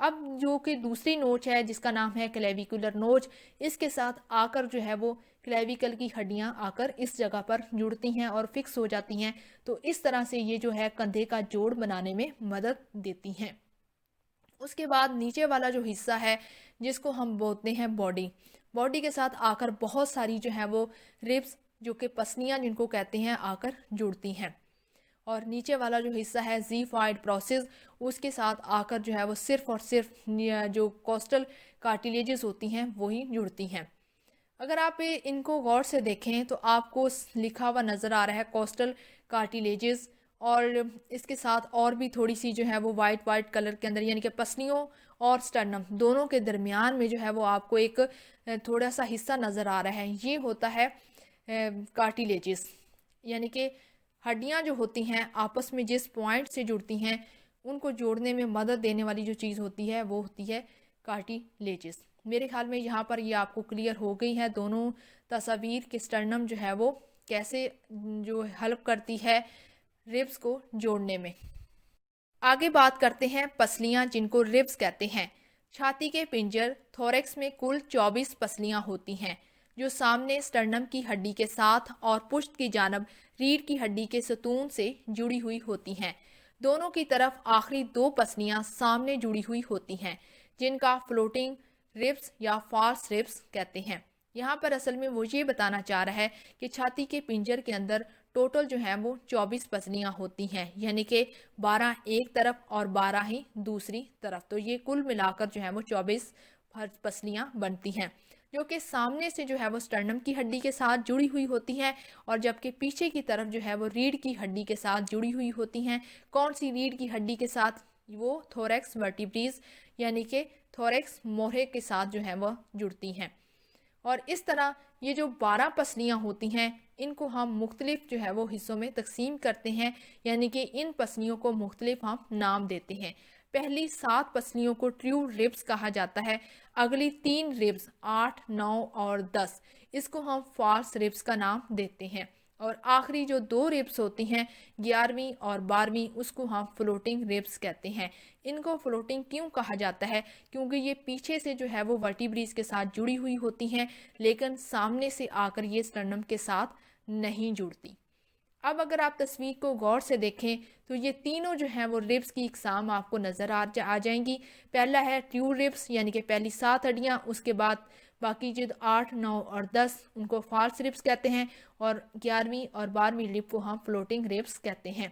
اب جو کہ دوسری نوچ ہے جس کا نام ہے کلیویکولر نوچ، اس کے ساتھ آ کر جو ہے وہ کلیویکل کی ہڈیاں آ کر اس جگہ پر جڑتی ہیں اور فکس ہو جاتی ہیں، تو اس طرح سے یہ جو ہے کندھے کا جوڑ بنانے میں مدد دیتی ہیں۔ اس کے بعد نیچے والا جو حصہ ہے جس کو ہم بولتے ہیں باڈی کے ساتھ آ کر بہت ساری جو ہے وہ ریبس جو کہ پسلیاں جن کو کہتے ہیں آ کر جڑتی ہیں، اور نیچے والا جو حصہ ہے زیفائڈ پروسیس، اس کے ساتھ آ کر جو ہے وہ صرف اور صرف جو کوسٹل کارٹیلیجز ہوتی ہیں وہی جڑتی ہیں۔ اگر آپ ان کو غور سے دیکھیں تو آپ کو لکھا ہوا نظر آ رہا ہے کوسٹل کارٹیلیجز، اور اس کے ساتھ اور بھی تھوڑی سی جو ہے وہ وائٹ کلر کے اندر، یعنی کہ پسلیوں اور سٹرنم دونوں کے درمیان میں جو ہے وہ آپ کو ایک تھوڑا سا حصہ نظر آ رہا ہے، یہ ہوتا ہے کارٹیلیجز، یعنی کہ ہڈیاں جو ہوتی ہیں آپس میں جس پوائنٹ سے جڑتی ہیں ان کو جوڑنے میں مدد دینے والی جو چیز ہوتی ہے وہ ہوتی ہے کارٹیلیجز۔ میرے خیال میں یہاں پر یہ آپ کو کلیئر ہو گئی ہے دونوں تصاویر کہ سٹرنم جو ہے وہ کیسے جو ہیلپ کرتی ہے ریبس کو جوڑنے میں۔ آگے بات کرتے ہیں پسلیاں جن کو ریبس کہتے ہیں۔ چھاتی کے پنجر تھوریکس میں کل 24 پسلیاں ہوتی ہیں جو سامنے سٹرنم کی ہڈی کے ساتھ اور پشت کی جانب ریڑھ کی ہڈی کے ستون سے جڑی ہوئی ہوتی ہیں۔ دونوں کی طرف آخری 2 پسلیاں سامنے جڑی ہوئی ہوتی ہیں جن کا فلوٹنگ ریبس یا فالس ریبس کہتے ہیں۔ یہاں پر اصل میں وہ یہ بتانا چاہ رہا ہے کہ چھاتی کے پنجر کے اندر ٹوٹل جو ہیں وہ 24 پسلیاں ہوتی ہیں، یعنی کہ 12 ایک طرف اور 12 ہی دوسری طرف، تو یہ کل ملا کر جو ہے وہ 24 پسلیاں بنتی ہیں جو کہ سامنے سے جو ہے وہ سٹرنم کی ہڈی کے ساتھ جڑی ہوئی ہوتی ہیں، اور جبکہ پیچھے کی طرف جو ہے وہ ریڑھ کی ہڈی کے ساتھ جڑی ہوئی ہوتی ہیں۔ کون سی ریڑھ کی ہڈی کے ساتھ؟ وہ تھوریکس ورٹیبریز یعنی کہ تھوریکس موہرے کے ساتھ جو ہے وہ جڑتی ہیں۔ اور اس طرح یہ جو 12 پسلیاں ہوتی ہیں ان کو ہم مختلف جو ہے وہ حصوں میں تقسیم کرتے ہیں، یعنی کہ ان پسلیوں کو مختلف ہم نام دیتے ہیں۔ پہلی 7 پسلیوں کو ٹریو ریبس کہا جاتا ہے، اگلی 3 ریبس 8، 9 اور 10 اس کو ہم فالس ریبس کا نام دیتے ہیں، اور آخری جو 2 ریبس ہوتی ہیں 11ویں اور 12ویں اس کو ہم فلوٹنگ ریبس کہتے ہیں۔ ان کو فلوٹنگ کیوں کہا جاتا ہے؟ کیونکہ یہ پیچھے سے جو ہے وہ ورٹیبریز کے ساتھ جڑی ہوئی ہوتی ہیں لیکن سامنے سے آ کر یہ سٹرنم کے ساتھ نہیں جڑتی۔ اب اگر آپ تصویر کو غور سے دیکھیں تو یہ تینوں جو ہیں وہ ریبس کی اقسام آپ کو نظر آ جائیں گی۔ پہلا ہے ٹریو ریبس یعنی کہ پہلی 7 ہڈیاں، اس کے بعد باقی جو 8، 9 اور 10 ان کو فالس ریبس کہتے ہیں، اور 11ویں اور 12ویں ریب کو ہم فلوٹنگ ریبس کہتے ہیں۔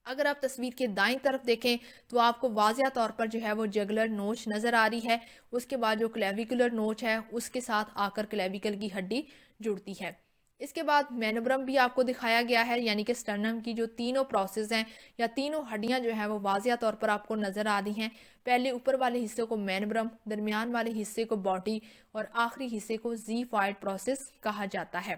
اگر آپ تصویر کے دائیں طرف دیکھیں تو آپ کو واضح طور پر جو ہے وہ جگلر نوچ نظر آ رہی ہے، اس کے بعد جو کلیویکولر نوچ ہے اس کے ساتھ آ کر کلیویکل کی ہڈی جڑتی ہے۔ اس کے بعد مینوبرم بھی آپ کو دکھایا گیا ہے، یعنی کہ سٹرنم کی جو تینوں پروسیس ہیں یا تینوں ہڈیاں جو ہیں وہ واضح طور پر آپ کو نظر آ رہی ہیں۔ پہلے اوپر والے حصے کو مینوبرم، درمیان والے حصے کو باڈی اور آخری حصے کو زیفائڈ پروسیس کہا جاتا ہے۔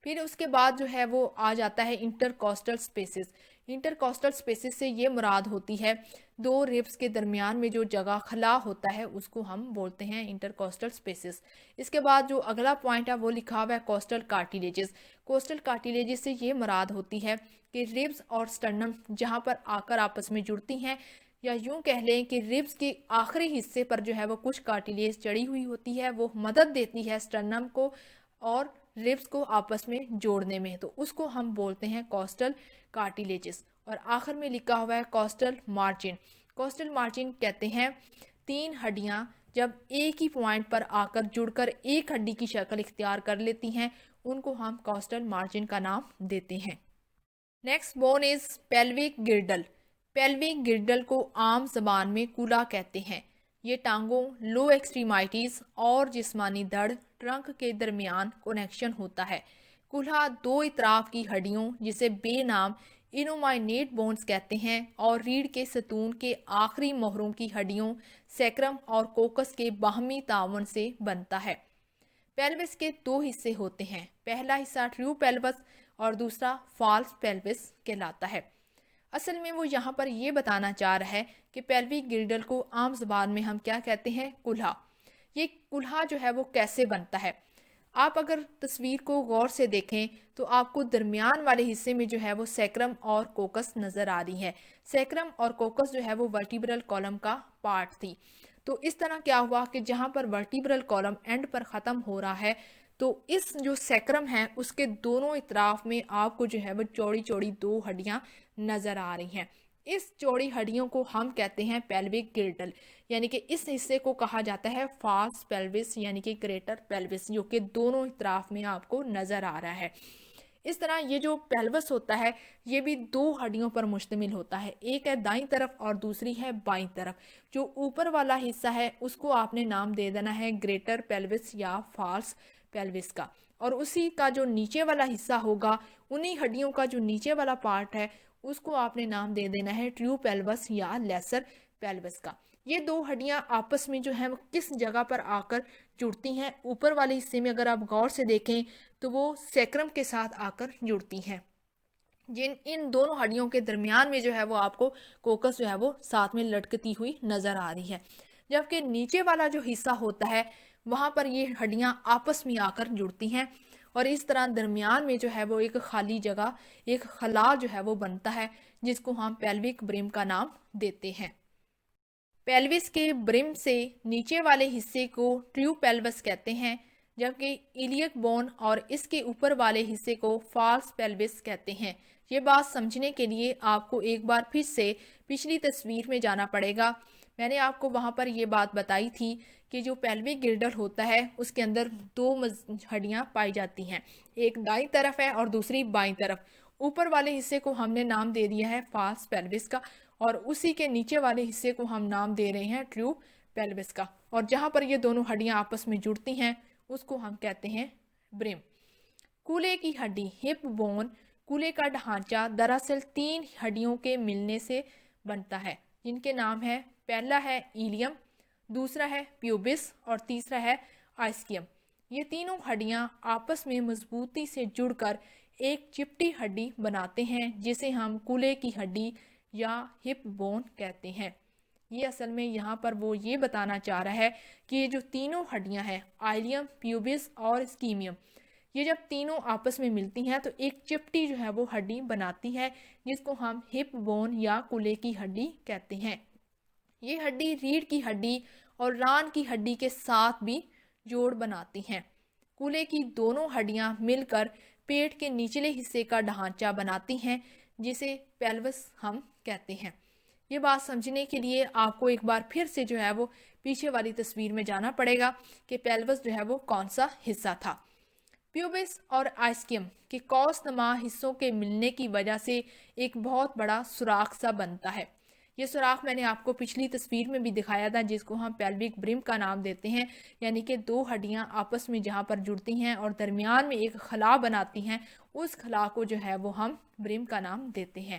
پھر اس کے بعد جو ہے وہ آ جاتا ہے انٹرکوسٹل سپیسز۔ انٹرکوسٹل سپیسز سے یہ مراد ہوتی ہے 2 ریبس کے درمیان میں جو جگہ خلا ہوتا ہے اس کو ہم بولتے ہیں انٹرکوسٹل سپیسز۔ اس کے بعد جو اگلا پوائنٹ ہے وہ لکھا ہوا ہے کوسٹل کارٹیلیجز۔ کوسٹل کارٹیلیجز سے یہ مراد ہوتی ہے کہ ریبس اور سٹرنم جہاں پر آ کر آپس میں جڑتی ہیں، یا یوں کہہ لیں کہ ریبس کے آخری حصے پر جو ہے وہ کچھ کارٹیلیج چڑی ہوئی ہوتی ہے، وہ مدد دیتی ہے سٹرنم کو اور ریبس کو آپس میں جوڑنے میں، تو اس کو ہم بولتے ہیں کوسٹل کارٹیلیجز۔ اور آخر میں لکھا ہوا ہے کوسٹل مارجن۔ کوسٹل مارجن کہتے ہیں 3 ہڈیاں جب ایک ہی پوائنٹ پر آ کر جڑ کر ایک ہڈی کی شکل اختیار کر لیتی ہیں ان کو ہم کوسٹل مارجن کا نام دیتے ہیں۔ Next bone is pelvic girdle. Pelvic girdle کو عام زبان میں کولہ کہتے ہیں۔ یہ ٹانگوں، لو ایکسٹریمائٹیز اور جسمانی دھڑ ٹرنک کے درمیان کنیکشن ہوتا ہے۔ کولہ 2 اطراف کی ہڈیوں جسے بے نام انومائنیٹ بونز کہتے ہیں اور ریڑھ کے ستون کے آخری موہروں کی ہڈیوں سیکرم اور کوکس کے باہمی تعاون سے بنتا ہے۔ پیلوس کے 2 حصے ہوتے ہیں، پہلا حصہ ٹریو پیلوس اور دوسرا فالس پیلوس کہلاتا ہے۔ اصل میں وہ یہاں پر یہ بتانا چاہ رہا ہے کہ پیلوک گرڈل کو عام زبان میں ہم کیا کہتے ہیں؟ کولہ۔ یہ کولہ جو ہے وہ کیسے بنتا ہے؟ آپ اگر تصویر کو غور سے دیکھیں تو آپ کو درمیان والے حصے میں جو ہے وہ سیکرم اور کوکس نظر آ رہی ہے. سیکرم اور کوکس جو ہے وہ ورٹیبرل کالم کا پارٹ تھی. تو اس طرح کیا ہوا کہ جہاں پر ورٹیبرل کالم اینڈ پر ختم ہو رہا ہے تو اس جو سیکرم ہے اس کے دونوں اطراف میں آپ کو جو ہے وہ چوڑی چوڑی 2 ہڈیاں نظر آ رہی ہیں. اس چوڑی ہڈیوں کو ہم کہتے ہیں پیلوک گرڈل، یعنی کہ اس حصے کو کہا جاتا ہے فالس پیلوس یعنی کہ گریٹر پیلوس، جو کہ دونوں اطراف میں آپ کو نظر آ رہا ہے. اس طرح یہ جو پیلوس ہوتا ہے یہ بھی 2 ہڈیوں پر مشتمل ہوتا ہے، ایک ہے دائیں طرف اور دوسری ہے بائیں طرف. جو اوپر والا حصہ ہے اس کو آپ نے نام دے دینا ہے گریٹر پیلوس یا فالس پیلوس کا، اور اسی کا جو نیچے والا حصہ ہوگا، انہی ہڈیوں کا جو نیچے والا پارٹ ہے اس کو آپ نے نام دے دینا ہے ٹریو پیلوس یا لیسر پیلوس کا. یہ 2 ہڈیاں آپس میں جو ہیں وہ کس جگہ پر آ کر جڑتی ہیں؟ اوپر والے حصے میں اگر آپ غور سے دیکھیں تو وہ سیکرم کے ساتھ آ کر جڑتی ہیں. ان دونوں ہڈیوں کے درمیان میں جو ہے وہ آپ کو کوکس جو ہے وہ ساتھ میں لٹکتی ہوئی نظر آ رہی ہے، جبکہ نیچے والا جو حصہ ہوتا ہے وہاں پر یہ ہڈیاں آپس میں آ کر جڑتی ہیں، اور اس طرح درمیان میں جو ہے وہ ایک خالی جگہ، ایک خلا جو ہے وہ بنتا ہے جس کو ہم پیلوک برم کا نام دیتے ہیں. پیلوس کے برم سے نیچے والے حصے کو ٹریو پیلوس کہتے ہیں، جبکہ ایلیک بون اور اس کے اوپر والے حصے کو فالس پیلوس کہتے ہیں. یہ بات سمجھنے کے لیے آپ کو ایک بار پھر سے پچھلی تصویر میں جانا پڑے گا. میں نے آپ کو وہاں پر یہ بات بتائی تھی کہ جو پیلوک گرڈل ہوتا ہے اس کے اندر 2 ہڈیاں پائی جاتی ہیں، ایک دائیں طرف ہے اور دوسری بائیں طرف. اوپر والے حصے کو ہم نے نام دے دیا ہے فالس پیلوس کا، اور اسی کے نیچے والے حصے کو ہم نام دے رہے ہیں ٹریو پیلوس کا، اور جہاں پر یہ دونوں ہڈیاں آپس میں جڑتی ہیں اس کو ہم کہتے ہیں برم. کولے کی ہڈی ہپ بون، کولے کا ڈھانچہ دراصل 3 ہڈیوں کے ملنے سے بنتا ہے جن کے نام ہے، پہلا ہے ایلیم، دوسرا ہے پیوبس اور تیسرا ہے آئسکیم. یہ تینوں ہڈیاں آپس میں مضبوطی سے جڑ کر ایک چپٹی ہڈی بناتے ہیں جسے ہم کولے کی ہڈی یا ہپ بون کہتے ہیں. یہ اصل میں یہاں پر وہ یہ بتانا چاہ رہا ہے کہ یہ جو تینوں ہڈیاں ہیں آئلیم، پیوبس اور اسکیمیم، یہ جب تینوں آپس میں ملتی ہیں تو ایک چپٹی جو ہے وہ ہڈی بناتی ہے جس کو ہم ہپ بون یا کولے کی ہڈی کہتے ہیں. یہ ہڈی ریڑھ کی ہڈی اور ران کی ہڈی کے ساتھ بھی جوڑ بناتی ہیں. کولے کی دونوں ہڈیاں مل کر پیٹ کے نچلے حصے کا ڈھانچہ بناتی ہیں جسے پیلوس ہم کہتے ہیں. یہ بات سمجھنے کے لیے آپ کو ایک بار پھر سے جو ہے وہ پیچھے والی تصویر میں جانا پڑے گا کہ پیلوس جو ہے وہ کون سا حصہ تھا. پیوبس اور آئسکیم کے قوس نما حصوں کے ملنے کی وجہ سے ایک بہت بڑا سوراخ سا بنتا ہے. یہ سوراخ میں نے آپ کو پچھلی تصویر میں بھی دکھایا تھا جس کو ہم پیلوک برم کا نام دیتے ہیں، یعنی کہ 2 ہڈیاں آپس میں جہاں پر جڑتی ہیں اور درمیان میں ایک خلا بناتی ہیں، اس خلا کو جو ہے وہ ہم برم کا نام دیتے ہیں،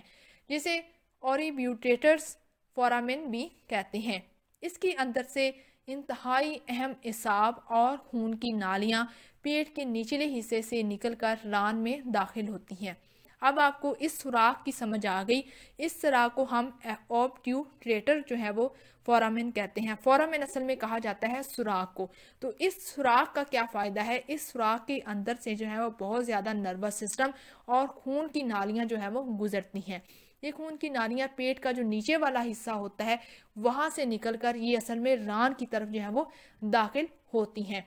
جسے اوریبیوٹیٹرز فورامن بھی کہتے ہیں. اس کے اندر سے انتہائی اہم اعصاب اور خون کی نالیاں پیٹ کے نچلے حصے سے نکل کر ران میں داخل ہوتی ہیں. اب آپ کو اس سوراخ کی سمجھ آ گئی. اس سوراخ کو ہم اوبٹیوٹریٹر جو ہے وہ فورامن کہتے ہیں. فورامن اصل میں کہا جاتا ہے سوراخ کو. تو اس سوراخ کا کیا فائدہ ہے؟ اس سوراخ کے اندر سے جو ہے وہ بہت زیادہ نروس سسٹم اور خون کی نالیاں جو ہے وہ گزرتی ہیں. یہ خون کی نالیاں پیٹ کا جو نیچے والا حصہ ہوتا ہے وہاں سے نکل کر یہ اصل میں ران کی طرف جو ہے وہ داخل ہوتی ہیں.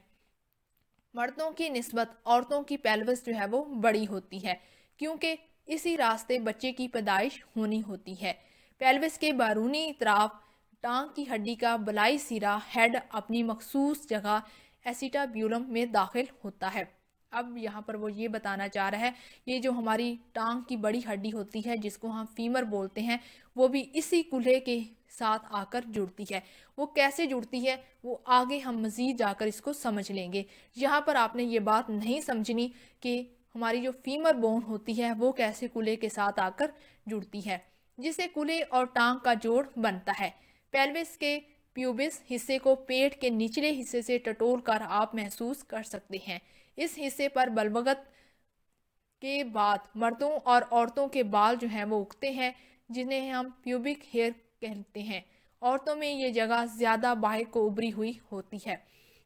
مردوں کی نسبت عورتوں کی پیلوس جو ہے وہ بڑی ہوتی ہے کیونکہ اسی راستے بچے کی پیدائش ہونی ہوتی ہے. پیلوس کے بیرونی اطراف ٹانگ کی ہڈی کا بلائی سرا ہیڈ اپنی مخصوص جگہ ایسیٹابیولم میں داخل ہوتا ہے. اب یہاں پر وہ یہ بتانا چاہ رہا ہے یہ جو ہماری ٹانگ کی بڑی ہڈی ہوتی ہے جس کو ہم فیمر بولتے ہیں وہ بھی اسی کولے کے ساتھ آ کر جڑتی ہے. وہ کیسے جڑتی ہے وہ آگے ہم مزید جا کر اس کو سمجھ لیں گے. یہاں پر آپ نے یہ بات نہیں سمجھنی کہ ہماری جو فیمر بون ہوتی ہے وہ کیسے کولے کے ساتھ آ کر جڑتی ہے جسے کولے اور ٹانگ کا جوڑ بنتا ہے. پیلوس کے پیوبس حصے کو پیٹ کے نچلے حصے سے ٹٹول کر آپ محسوس کر سکتے ہیں. اس حصے پر بلوغت کے بعد مردوں اور عورتوں کے بال جو ہیں وہ اگتے ہیں جنہیں ہم پیوبک ہیئر کہتے ہیں. عورتوں میں یہ جگہ زیادہ باہر کو ابری ہوئی ہوتی ہے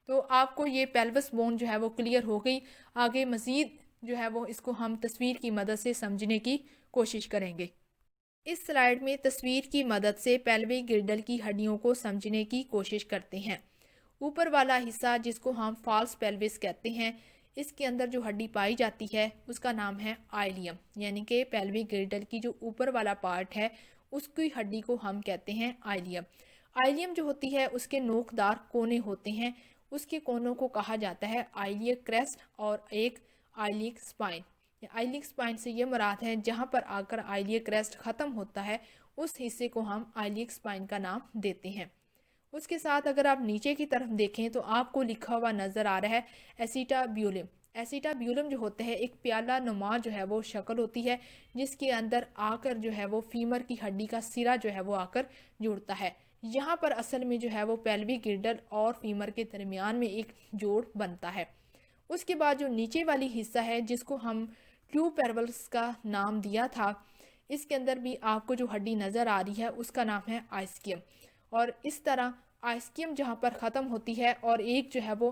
تو آپ کو یہ پیلوس بون جو ہے وہ کلیئر ہو گئی. آگے مزید جو ہے وہ اس کو ہم تصویر کی مدد سے سمجھنے کی کوشش کریں گے. اس سلائیڈ میں تصویر کی مدد سے پیلوک گرڈل کی ہڈیوں کو سمجھنے کی کوشش کرتے ہیں. اوپر والا حصہ جس کو ہم فالس پیلوس کہتے ہیں، اس کے اندر جو ہڈی پائی جاتی ہے اس کا نام ہے آئلیم، یعنی کہ پیلوک گرڈل کی جو اوپر والا پارٹ ہے اس کی ہڈی کو ہم کہتے ہیں آئلیم. آئلیم جو ہوتی ہے اس کے نوک دار کونے ہوتے ہیں، اس کے کونوں کو کہا جاتا ہے آئلیک کریسٹ اور ایک آئلیک سپائن. آئلیک سپائن سے یہ مراد ہے جہاں پر آ کر آئلیک کریسٹ ختم ہوتا ہے اس حصے کو ہم آئلیک سپائن کا نام دیتے ہیں. اس کے ساتھ اگر آپ نیچے کی طرف دیکھیں تو آپ کو لکھا ہوا نظر آ رہا ہے ایسیٹابیولم. ایسیٹابیولم جو ہوتا ہے ایک پیالہ نما جو ہے وہ شکل ہوتی ہے جس کے اندر آ کر جو ہے وہ فیمر کی ہڈی کا سرا جو ہے وہ آ کر جڑتا ہے. یہاں پر اصل میں جو ہے وہ پیلوک گرڈل اور فیمر کے درمیان میں ایک جوڑ بنتا ہے. اس کے بعد جو نیچے والی حصہ ہے جس کو ہم ٹیو پیرولس کا نام دیا تھا، اس کے اندر بھی آپ کو جو ہڈی نظر آ رہی ہے اس کا نام ہے آئسکیم. اور اس طرح آئسکیم جہاں پر ختم ہوتی ہے اور ایک جو ہے وہ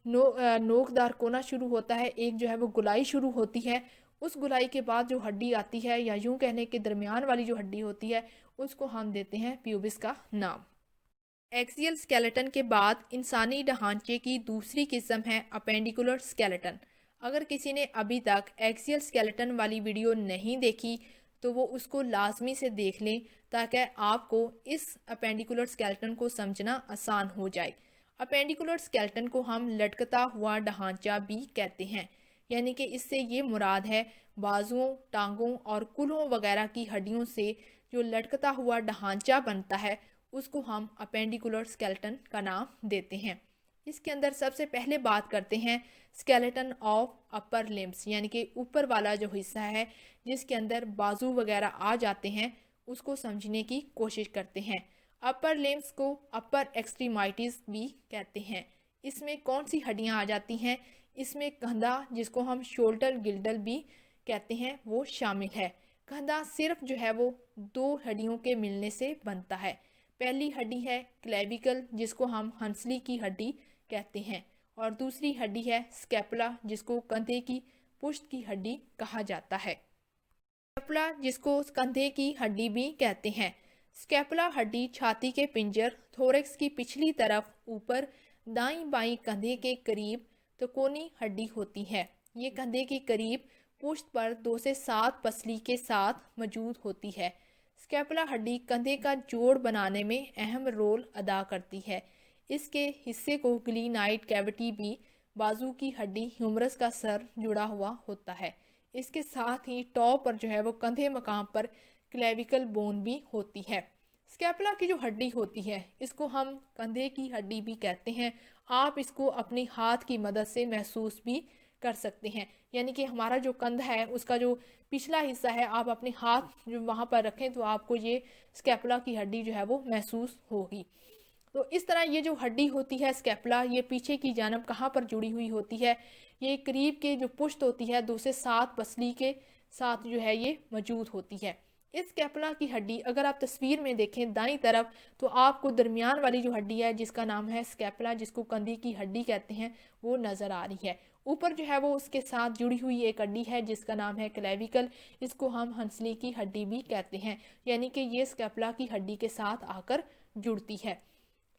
نوک دار کونا شروع ہوتا ہے، ایک جو ہے وہ گلائی شروع ہوتی ہے، اس گلائی کے بعد جو ہڈی آتی ہے یا یوں کہنے کے درمیان والی جو ہڈی ہوتی ہے اس کو ہم دیتے ہیں پیوبس کا نام. ایکسیل سکیلیٹن کے بعد انسانی ڈھانچے کی دوسری قسم ہے اپینڈیکولر سکیلیٹن. اگر کسی نے ابھی تک ایکسیل سکیلیٹن والی ویڈیو نہیں دیکھی تو وہ اس کو لازمی سے دیکھ لیں تاکہ آپ کو اس اپینڈیکولر سکیلیٹن کو سمجھنا آسان ہو جائے. اپینڈیکولر سکیلیٹن کو ہم لٹکتا ہوا ڈھانچہ بھی کہتے ہیں، یعنی کہ اس سے یہ مراد ہے بازوؤں، ٹانگوں اور کولہوں وغیرہ کی ہڈیوں سے جو لٹکتا ہوا ڈھانچہ بنتا ہے اس کو ہم اپینڈیکولر سکیلیٹن کا نام دیتے ہیں. اس کے اندر سب سے پہلے بات کرتے ہیں سکیلیٹن آف اپر لمبس، یعنی کہ اوپر والا جو حصہ ہے جس کے اندر بازو وغیرہ آ جاتے ہیں اس کو سمجھنے کی کوشش کرتے ہیں. اپر لمبس کو اپر ایکسٹریمائٹیز بھی کہتے ہیں. اس میں کون سی ہڈیاں آ جاتی ہیں؟ اس میں کندھا جس کو ہم شولڈر گلڈل بھی کہتے ہیں وہ شامل ہے. کندھا صرف جو ہے وہ دو ہڈیوں کے ملنے سے بنتا ہے. پہلی ہڈی ہے کلیویکل جس کو ہم ہنسلی کی ہڈی کہتے ہیں، اور دوسری ہڈی ہے سکیپولا جس کو کندھے کی پشت کی ہڈی کہا جاتا ہے. سکیپولا جس کو کندھے کی ہڈی بھی کہتے ہیں. سکیپولا ہڈی چھاتی کے پنجر تھوریکس کی پچھلی طرف اوپر دائیں بائیں کندھے کے قریب تکونی ہڈی ہوتی ہے. یہ کندھے کے قریب پشت پر 2 سے 7 پسلی کے ساتھ موجود ہوتی ہے. سکیپولا ہڈی کندھے کا جوڑ بنانے میں اہم رول ادا کرتی ہے. اس کے حصے کو گلینائڈ کیوٹی بھی بازو کی ہڈی ہیومرس کا سر جڑا ہوا ہوتا ہے. اس کے ساتھ ہی ٹاپ پر جو ہے وہ کندھے مقام پر کلیویکل بون بھی ہوتی ہے. سکیپولا کی جو ہڈی ہوتی ہے اس کو ہم کندھے کی ہڈی بھی کہتے ہیں. آپ اس کو اپنے ہاتھ کی مدد سے محسوس بھی کر سکتے ہیں، یعنی کہ ہمارا جو کندھا ہے اس کا جو پچھلا حصہ ہے آپ اپنے ہاتھ جو وہاں پر رکھیں تو آپ کو یہ سکیپولا کی ہڈی جو ہے وہ محسوس ہوگی. تو اس طرح یہ جو ہڈی ہوتی ہے سکیپولا، یہ پیچھے کی جانب کہاں پر جڑی ہوئی ہوتی ہے؟ یہ قریب کے جو پشت ہوتی ہے 2 سے 7 پسلی کے ساتھ جو ہے یہ موجود ہوتی ہے. اس سکیپولا کی ہڈی اگر آپ تصویر میں دیکھیں دائیں طرف تو آپ کو درمیان والی جو ہڈی ہے جس کا نام ہے سکیپولا جس کو کندھے کی ہڈی کہتے ہیں وہ نظر آ رہی ہے. اوپر جو ہے وہ اس کے ساتھ جڑی ہوئی ایک ہڈی ہے جس کا نام ہے کلیویکل، اس کو ہم ہنسلی کی ہڈی بھی کہتے ہیں، یعنی کہ یہ سکیپولا کی ہڈی کے ساتھ آ کر جڑتی ہے.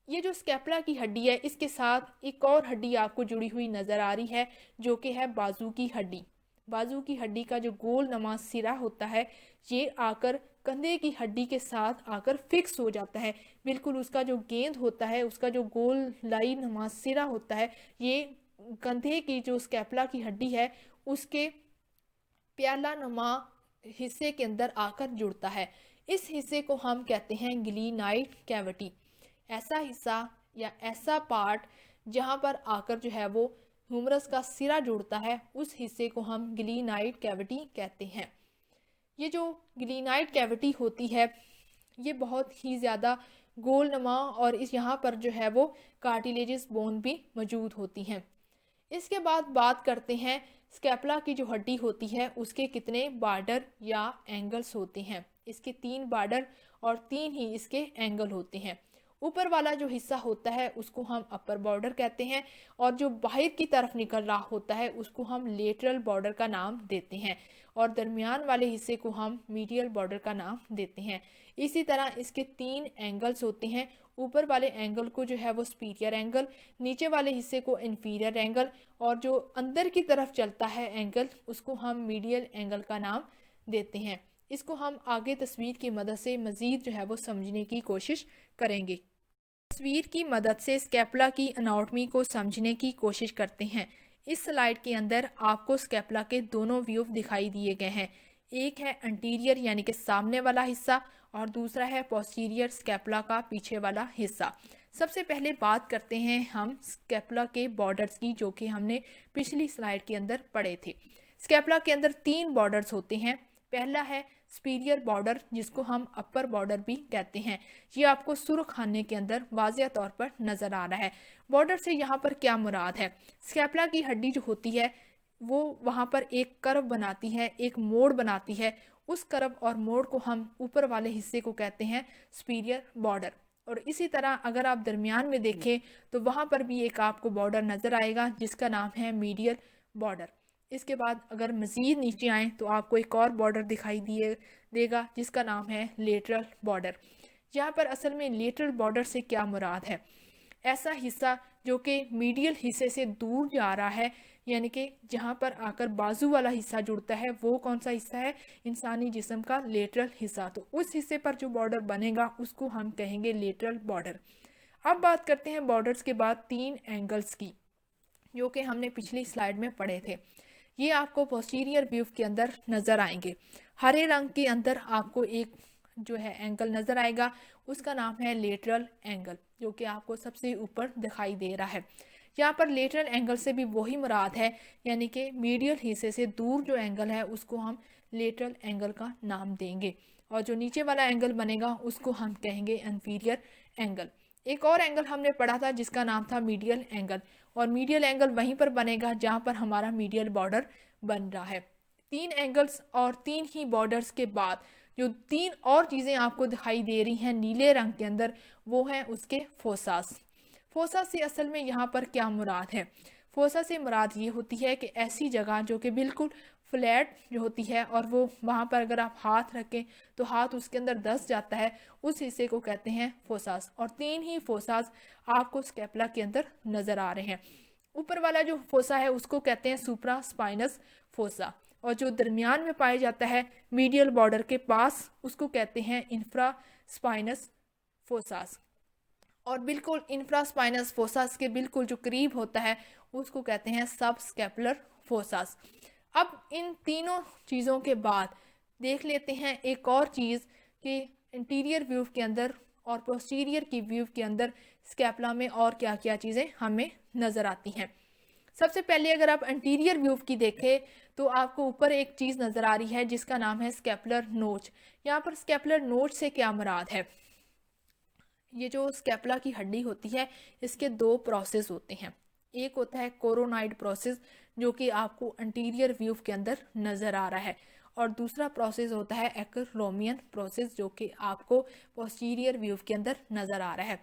یہ جو سکیپولا کی ہڈی ہے اس کے ساتھ ایک اور ہڈی آپ کو جڑی ہوئی نظر آ رہی ہے جو کہ ہے بازو کی ہڈی. بازو کی ہڈی کا جو گول نما سرا ہوتا ہے یہ آ کر کندھے کی ہڈی کے ساتھ آ کر فکس ہو جاتا ہے. بالکل اس کا جو گیند ہوتا ہے، اس کا جو گول لائی نما سرا ہوتا ہے، یہ کندھے کی جو سکیپولا کی ہڈی ہے اس کے پیالہ نما حصے کے اندر آ کر جڑتا ہے. اس حصے کو ہم کہتے ہیں گلینائڈ کیوٹی. ایسا حصہ یا ایسا پارٹ جہاں پر آ کر جو ہے وہ ہیومرس کا سرا جڑتا ہے اس حصے کو ہم گلینائڈ کیوٹی کہتے ہیں. یہ جو گلینائڈ کیوٹی ہوتی ہے یہ بہت ہی زیادہ گول نما اور یہاں پر جو ہے وہ کارٹیلیجز بون بھی موجود ہوتی ہیں. اس کے بعد بات کرتے ہیں سکیپولا کی جو ہڈی ہوتی ہے اس کے کتنے بارڈر یا اینگلز ہوتے ہیں. اس کے 3 بارڈر اور 3 ہی اس کے اینگل ہوتے ہیں. اوپر والا جو حصہ ہوتا ہے اس کو ہم اپر بارڈر کہتے ہیں، اور جو باہر کی طرف نکل رہا ہوتا ہے اس کو ہم لیٹرل بارڈر کا نام دیتے ہیں، اور درمیان والے حصے کو ہم میڈیل بارڈر کا نام دیتے ہیں۔ اسی طرح اس کے 3 اینگلز ہوتے ہیں، اوپر والے اینگل کو جو ہے وہ سپیریئر اینگل، نیچے والے حصے کو انفیریئر اینگل، اور جو اندر کی طرف چلتا ہے اینگل اس کو ہم میڈیل اینگل کا نام دیتے ہیں۔ اس کو ہم آگے تصویر کی مدد سے مزید جو ہے وہ سمجھنے کی کوشش کریں گے۔ تصویر کی مدد سے اسکیپولا کی اناٹومی کو سمجھنے کی کوشش کرتے ہیں۔ اس سلائیڈ کے اندر آپ کو اسکیپولا کے دونوں ویو دکھائی دیے گئے ہیں، ایک ہے انٹیریئر یعنی کہ سامنے والا حصہ، اور دوسرا ہے پوسٹیریئر اسکیپولا کا پیچھے والا حصہ۔ سب سے پہلے بات کرتے ہیں ہم اسکیپولا کے بارڈرز کی، جو کہ ہم نے پچھلی سلائیڈ کے اندر پڑھے تھے۔ اسکیپولا کے اندر 3 بارڈرز ہوتے ہیں۔ پہلا ہے سپیریئر بارڈر، جس کو ہم اپر بارڈر بھی کہتے ہیں۔ یہ آپ کو سرخ خانے کے اندر واضح طور پر نظر آ رہا ہے۔ بارڈر سے یہاں پر کیا مراد ہے؟ اسکیپولا کی ہڈی جو ہوتی ہے وہ وہاں پر ایک کرو بناتی ہے، ایک موڑ بناتی ہے۔ اس کرو اور موڑ کو ہم اوپر والے حصے کو کہتے ہیں سپیریئر بارڈر۔ اور اسی طرح اگر آپ درمیان میں دیکھیں تو وہاں پر بھی ایک آپ کو بارڈر نظر آئے گا جس کا نام ہے میڈیل بارڈر۔ اس کے بعد اگر مزید نیچے آئیں تو آپ کو ایک اور بارڈر دکھائی دے گا جس کا نام ہے لیٹرل بارڈر۔ یہاں پر اصل میں لیٹرل بارڈر سے کیا مراد ہے؟ ایسا حصہ جو کہ میڈیل حصے سے دور جا رہا ہے، یعنی کہ جہاں پر آ کر بازو والا حصہ جڑتا ہے، وہ کون سا حصہ ہے؟ انسانی جسم کا لیٹرل حصہ۔ تو اس حصے پر جو بارڈر بنے گا اس کو ہم کہیں گے لیٹرل بارڈر۔ اب بات کرتے ہیں بارڈرز کے بعد 3 اینگلز کی، جو کہ ہم نے پچھلی سلائیڈ میں پڑھے تھے۔ یہ آپ کو پوسٹیریئر ویو کے اندر نظر آئیں گے۔ ہرے رنگ کے اندر آپ کو ایک جو ہے اینگل نظر آئے گا، اس کا نام ہے لیٹرل اینگل، جو کہ آپ کو سب سے اوپر دکھائی دے رہا ہے۔ یہاں پر لیٹرل اینگل سے بھی وہی مراد ہے، یعنی کہ میڈیل حصے سے دور جو اینگل ہے اس کو ہم لیٹرل اینگل کا نام دیں گے، اور جو نیچے والا اینگل بنے گا اس کو ہم کہیں گے انفیریئر اینگل۔ ایک اور اینگل ہم نے پڑھا تھا جس کا نام تھا میڈیل اینگل، اور میڈیل اینگل وہیں پر بنے گا جہاں پر ہمارا میڈیل بارڈر بن رہا ہے۔ 3 اینگلز اور 3 ہی بارڈرز کے بعد جو 3 اور چیزیں آپ کو دکھائی دے رہی ہیں نیلے رنگ کے اندر، وہ ہیں اس کے فوساس۔ فوسا سے اصل میں یہاں پر کیا مراد ہے؟ فوسا سے مراد یہ ہوتی ہے کہ ایسی جگہ جو کہ بالکل فلیٹ جو ہوتی ہے، اور وہ وہاں پر اگر آپ ہاتھ رکھیں تو ہاتھ اس کے اندر دس جاتا ہے، اس حصے کو کہتے ہیں فوساس۔ اور 3 ہی فوساس آپ کو اسکیپولا کے اندر نظر آ رہے ہیں۔ اوپر والا جو فوسا ہے اس کو کہتے ہیں سپرا اسپائنس فوسا، اور جو درمیان میں پائے جاتا ہے میڈیل بارڈر کے پاس اس کو کہتے ہیں انفرا اسپائنس فوساس، اور بالکل انفرا اسپائنس فوساس کے بالکل جو قریب ہوتا ہے اس کو کہتے ہیں سب اسکیپولر فوساس۔ اب ان تینوں چیزوں کے بعد دیکھ لیتے ہیں ایک اور چیز کہ انٹیریئر ویو کے اندر اور پوسٹیریئر کی ویو کے اندر اسکیپولا میں اور کیا کیا چیزیں ہمیں نظر آتی ہیں۔ سب سے پہلے اگر آپ انٹیریئر ویو کی دیکھیں تو آپ کو اوپر ایک چیز نظر آ رہی ہے جس کا نام ہے اسکیپولر نوچ۔ یہاں پر اسکیپولر نوچ سے کیا مراد ہے؟ یہ جو اسکیپولا کی ہڈی ہوتی ہے اس کے 2 پروسیس ہوتے ہیں۔ ایک ہوتا ہے کورونائڈ پروسیس جو کہ آپ کو انٹیریئر ویو کے اندر نظر آ رہا ہے، اور دوسرا پروسیس ہوتا ہے ایکرومین پروسیس جو کہ آپ کو پوسٹیریئر ویو کے اندر نظر آ رہا ہے۔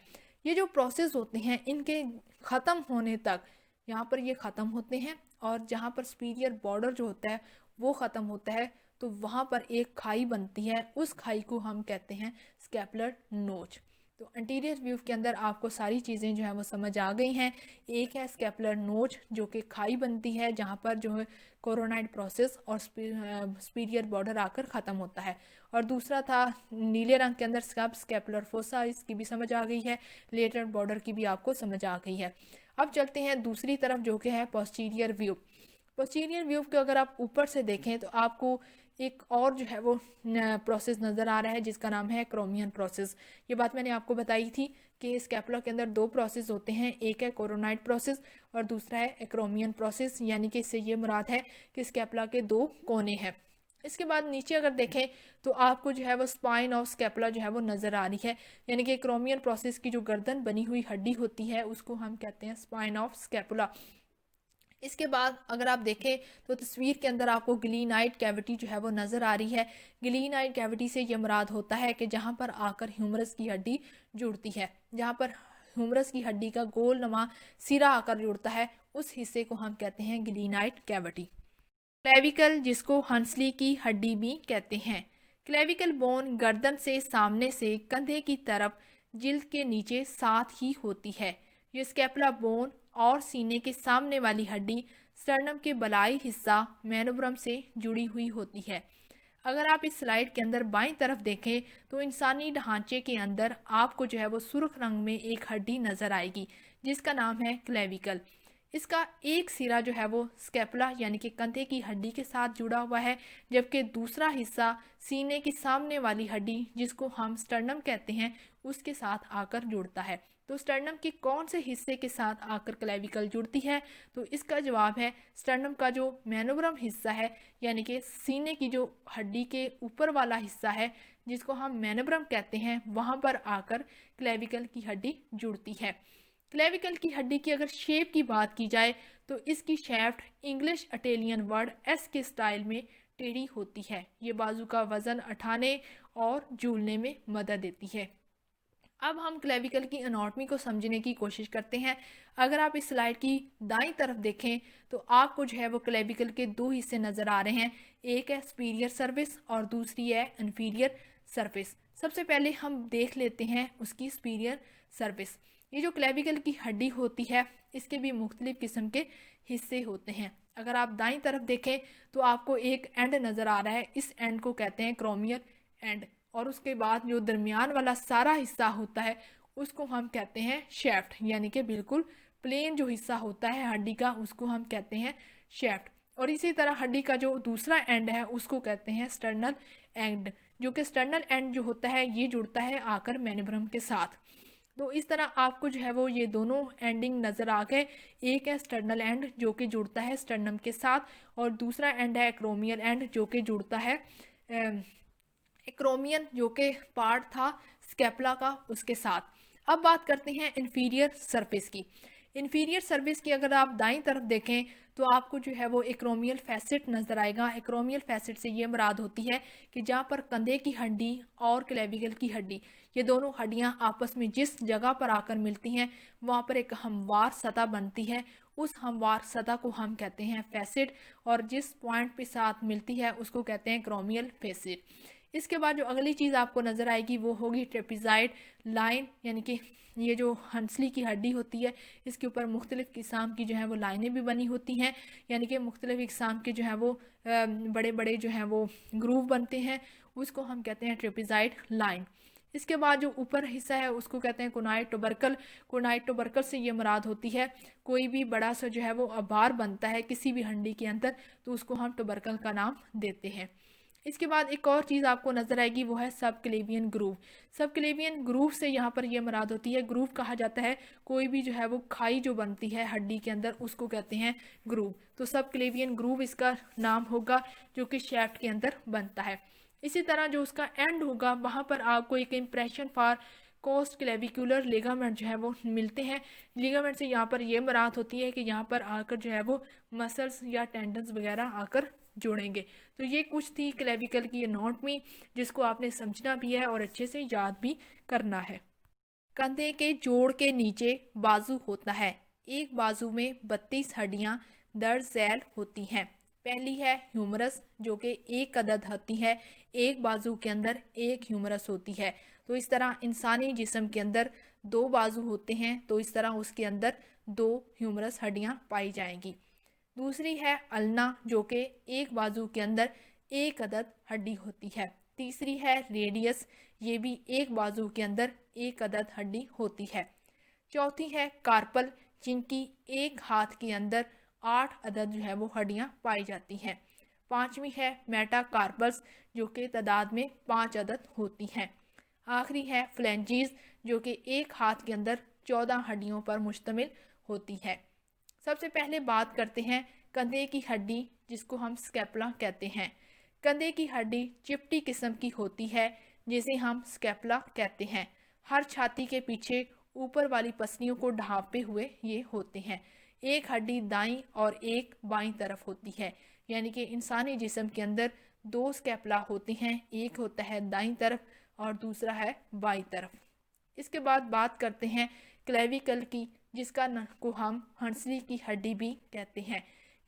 یہ جو پروسیس ہوتے ہیں ان کے ختم ہونے تک یہاں پر یہ ختم ہوتے ہیں، اور جہاں پر سپیریئر بارڈر جو ہوتا ہے وہ ختم ہوتا ہے تو وہاں پر ایک کھائی بنتی ہے، اس کھائی کو ہم کہتے ہیں اسکیپولر نوچ۔ تو انٹیریئر ویو کے اندر آپ کو ساری چیزیں جو ہیں وہ سمجھ آ گئی ہیں۔ ایک ہے اسکیپولر نوچ جو کہ کھائی بنتی ہے جہاں پر جو ہے کورونائڈ پروسیس اور سپیریئر بارڈر آ کر ختم ہوتا ہے، اور دوسرا تھا نیلے رنگ کے اندر سب اسکیپولر فوسا، اس کی بھی سمجھ آ گئی ہے، لیٹرل بارڈر کی بھی آپ کو سمجھ آ گئی ہے۔ اب چلتے ہیں دوسری طرف جو کہ ہے پوسٹیریئر ویو۔ پوسٹیریئر ویو کو اگر آپ اوپر سے دیکھیں تو آپ کو ایک اور جو ہے وہ پروسیس نظر آ رہا ہے جس کا نام ہے ایکرومین پروسیس۔ یہ بات میں نے آپ کو بتائی تھی کہ اسکیپولا کے اندر 2 پروسیس ہوتے ہیں، ایک ہے کورونائڈ پروسیس اور دوسرا ہے ایکرومین پروسیس، یعنی کہ اس سے یہ مراد ہے کہ اسکیپولا کے 2 کونے ہیں۔ اس کے بعد نیچے اگر دیکھیں تو آپ کو جو ہے وہ اسپائن آف اسکیپولا جو ہے وہ نظر آ رہی ہے، یعنی کہ ایکرومین پروسیس کی جو گردن بنی ہوئی ہڈی ہوتی ہے اس کو ہم کہتے ہیں اسپائن آف اسکیپولا۔ اس کے بعد اگر آپ دیکھیں تو تصویر کے اندر آپ کو گلینائٹ کیوٹی جو ہے وہ نظر آ رہی ہے. گلینائٹ کیوٹی سے یہ مراد ہوتا ہے کہ جہاں پر آ کر ہیومرس کی ہڈی جڑتی ہے, جہاں پر ہیومرس کی ہڈی کا گول نما سرا آ کر جڑتا ہے, اس حصے کو ہم کہتے ہیں گلینائٹ کیوٹی. کلیویکل, جس کو ہنسلی کی ہڈی بھی کہتے ہیں. کلیویکل بون گردن سے سامنے سے کندھے کی طرف جلد کے نیچے ساتھ ہی ہوتی ہے. یہ اسکیپولا بون اور سینے کے سامنے والی ہڈی سٹرنم کے بلائی حصہ مینوبرم سے جڑی ہوئی ہوتی ہے. اگر آپ اس سلائیڈ کے اندر بائیں طرف دیکھیں تو انسانی ڈھانچے کے اندر آپ کو جو ہے وہ سرخ رنگ میں ایک ہڈی نظر آئے گی جس کا نام ہے کلیویکل. اس کا ایک سرا جو ہے وہ اسکیپولا یعنی کہ کندھے کی ہڈی کے ساتھ جڑا ہوا ہے, جبکہ دوسرا حصہ سینے کی سامنے والی ہڈی جس کو ہم سٹرنم کہتے ہیں اس کے ساتھ آ کر جڑتا ہے. تو سٹرنم کے کون سے حصے کے ساتھ آ کر کلیویکل جڑتی ہے؟ تو اس کا جواب ہے سٹرنم کا جو مینوبرم حصہ ہے یعنی کہ سینے کی جو ہڈی کے اوپر والا حصہ ہے جس کو ہم مینوبرم کہتے ہیں, وہاں پر آ کر کلیویکل کی ہڈی جڑتی ہے. کلیویکل کی ہڈی کی اگر شیپ کی بات کی جائے تو اس کی shift English Italian word S کے سٹائل میں ٹیڑھی ہوتی ہے. یہ بازو کا وزن اٹھانے اور جھولنے میں مدد دیتی ہے. اب ہم کلیویکل کی اناٹمی کو سمجھنے کی کوشش کرتے ہیں. اگر آپ اس سلائیڈ کی دائیں طرف دیکھیں تو آپ کو جو ہے وہ کلیویکل کے دو حصے نظر آ رہے ہیں, ایک ہے سپیریئر سرفیس اور دوسری ہے انفیریئر سرفیس. سب سے پہلے ہم دیکھ لیتے ہیں اس کی سپیریئر سرفیس. یہ جو کلیویکل کی ہڈی ہوتی ہے اس کے بھی مختلف قسم کے حصے ہوتے ہیں. اگر آپ دائیں طرف دیکھیں تو آپ کو ایک اینڈ نظر آ رہا ہے, اس اینڈ کو کہتے ہیں کرومیل اینڈ, اور اس کے بعد جو درمیان والا سارا حصہ ہوتا ہے اس کو ہم کہتے ہیں شیفٹ, یعنی کہ بالکل پلین جو حصہ ہوتا ہے ہڈی کا اس کو ہم کہتے ہیں شیفٹ. اور اسی طرح ہڈی کا جو دوسرا اینڈ ہے اس کو کہتے ہیں سٹرنل اینڈ, جو کہ سٹرنل اینڈ جو ہوتا ہے یہ جڑتا ہے آ کر مینوبرم کے ساتھ. تو اس طرح آپ کو جو ہے وہ یہ دونوں اینڈنگ نظر آ گئے. ایک ہے سٹرنل اینڈ جو کہ جڑتا ہے سٹرنم کے ساتھ, اور دوسرا اینڈ ہے ایکرومیل اینڈ جو کہ جڑتا ہے ایکرومین جو کہ پارٹ تھا اسکیپولا کا اس کے ساتھ. اب بات کرتے ہیں انفیریئر سرفیس کی. انفیریئر سرفیس کی اگر آپ دائیں طرف دیکھیں تو آپ کو جو ہے وہ ایکرومیل فیسٹ نظر آئے گا. ایکرومیل فیسٹ سے یہ مراد ہوتی ہے کہ جہاں پر کندھے کی ہڈی اور کلیویکل کی ہڈی یہ دونوں ہڈیاں آپس میں جس جگہ پر آ کر ملتی ہیں وہاں پر ایک ہموار سطح بنتی ہے. اس ہموار سطح کو ہم کہتے ہیں فیسٹ, اور جس پوائنٹ پہ ساتھ ملتی ہے اس کو کہتے ہیں کرومیل فیسٹ. اس کے بعد جو اگلی چیز آپ کو نظر آئے گی وہ ہوگی ٹریپیزائڈ لائن, یعنی کہ یہ جو ہنسلی کی ہڈی ہوتی ہے اس کے اوپر مختلف قسم کی جو ہے وہ لائنیں بھی بنی ہوتی ہیں, یعنی کہ مختلف اقسام کے جو ہے وہ بڑے بڑے جو ہیں وہ گروو بنتے ہیں, اس کو ہم کہتے ہیں ٹریپیزائڈ لائن. اس کے بعد جو اوپر حصہ ہے اس کو کہتے ہیں کونائٹ ٹوبرکل. کونائٹ ٹوبرکل سے یہ مراد ہوتی ہے کوئی بھی بڑا سا جو ہے وہ آبار بنتا ہے کسی بھی ہڈی کے اندر تو اس کو ہم ٹوبرکل کا نام دیتے ہیں. اس کے بعد ایک اور چیز آپ کو نظر آئے گی وہ ہے سب کلیوین گروو. سب کلیوین گروو سے یہاں پر یہ مراد ہوتی ہے, گروو کہا جاتا ہے کوئی بھی جو ہے وہ کھائی جو بنتی ہے ہڈی کے اندر اس کو کہتے ہیں گروو. تو سب کلیوین گروو اس کا نام ہوگا جو کہ شیفٹ کے اندر بنتا ہے. اسی طرح جو اس کا اینڈ ہوگا وہاں پر آپ کو ایک امپریشن فار کوسٹ کلیویکولر لیگامنٹ جو ہے وہ ملتے ہیں. لیگامنٹ سے یہاں پر یہ مراد ہوتی ہے کہ یہاں پر آ کر جو ہے وہ مسلز یا ٹینڈنز وغیرہ آ کر جوڑیں گے. تو یہ کچھ تھی کلیویکل کی اناٹمی جس کو آپ نے سمجھنا بھی ہے اور اچھے سے یاد بھی کرنا ہے. کندھے کے جوڑ کے نیچے بازو ہوتا ہے. ایک بازو میں 32 ہڈیاں درج ذیل ہوتی ہیں. پہلی ہے ہیومرس جو کہ ایک عدد ہوتی ہے, ایک بازو کے اندر ایک ہیومرس ہوتی ہے. تو اس طرح انسانی جسم کے اندر 2 بازو ہوتے ہیں تو اس طرح اس کے اندر 2 ہیومرس ہڈیاں پائی جائیں گی. دوسری ہے النا جو کہ ایک بازو کے اندر ایک عدد ہڈی ہوتی ہے. تیسری ہے ریڈیس, یہ بھی ایک بازو کے اندر ایک عدد ہڈی ہوتی ہے. چوتھی ہے کارپل جن کی ایک ہاتھ کے اندر 8 عدد جو ہے وہ ہڈیاں پائی جاتی ہیں. پانچویں ہے میٹا کارپلس جو کہ تعداد میں 5 عدد ہوتی ہیں. آخری ہے فلینجیز جو کہ ایک ہاتھ کے اندر 14 ہڈیوں پر مشتمل ہوتی ہے. سب سے پہلے بات کرتے ہیں کندھے کی ہڈی جس کو ہم اسکیپولا کہتے ہیں. کندھے کی ہڈی چپٹی قسم کی ہوتی ہے جسے ہم اسکیپولا کہتے ہیں. ہر چھاتی کے پیچھے اوپر والی پسلیوں کو ڈھانپے ہوئے یہ ہوتے ہیں. ایک ہڈی دائیں اور ایک بائیں طرف ہوتی ہے، یعنی کہ انسانی جسم کے اندر دو اسکیپلا ہوتی ہیں، ایک ہوتا ہے دائیں طرف اور دوسرا ہے بائیں طرف۔ اس کے بعد بات کرتے ہیں کلیویکل کی، جس کو ہم ہنسلی کی ہڈی بھی کہتے ہیں۔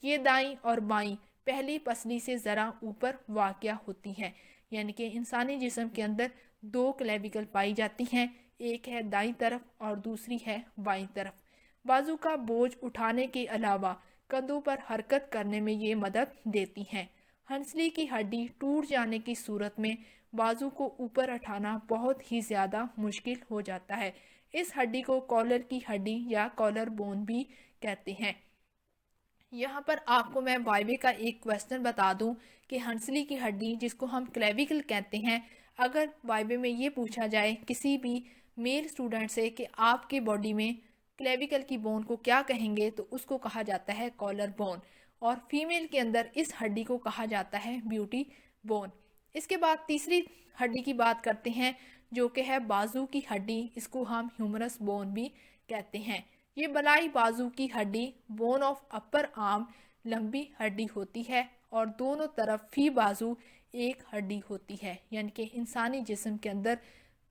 یہ دائیں اور بائیں پہلی پسلی سے ذرا اوپر واقع ہوتی ہیں، یعنی کہ انسانی جسم کے اندر دو کلیویکل پائی جاتی ہیں، ایک ہے دائیں طرف اور دوسری ہے بائیں طرف۔ بازو کا بوجھ اٹھانے کے علاوہ کندھوں پر حرکت کرنے میں یہ مدد دیتی ہیں۔ ہنسلی کی ہڈی ٹوٹ جانے کی صورت میں بازو کو اوپر اٹھانا بہت ہی زیادہ مشکل ہو جاتا ہے۔ اس ہڈی کو کالر کی ہڈی یا کالر بون بھی کہتے ہیں۔ یہاں پر آپ کو میں وائوے کا ایک کویسچن بتا دوں کہ ہنسلی کی ہڈی، جس کو ہم کلیویکل کہتے ہیں، اگر وائوے میں یہ پوچھا جائے کسی بھی میل اسٹوڈنٹ سے کہ آپ کے باڈی میں کلیویکل کی بون کو کیا کہیں گے، تو اس کو کہا جاتا ہے کالر بون، اور فیمیل کے اندر اس ہڈی کو کہا جاتا ہے بیوٹی بون۔ اس کے بعد تیسری ہڈی کی بات کرتے ہیں، جو کہ ہے بازو کی ہڈی، اس کو ہم ہیومرس بون بھی کہتے ہیں۔ یہ بلائی بازو کی ہڈی بون آف اپر آرم لمبی ہڈی ہوتی ہے اور دونوں طرف فی بازو ایک ہڈی ہوتی ہے، یعنی کہ انسانی جسم کے اندر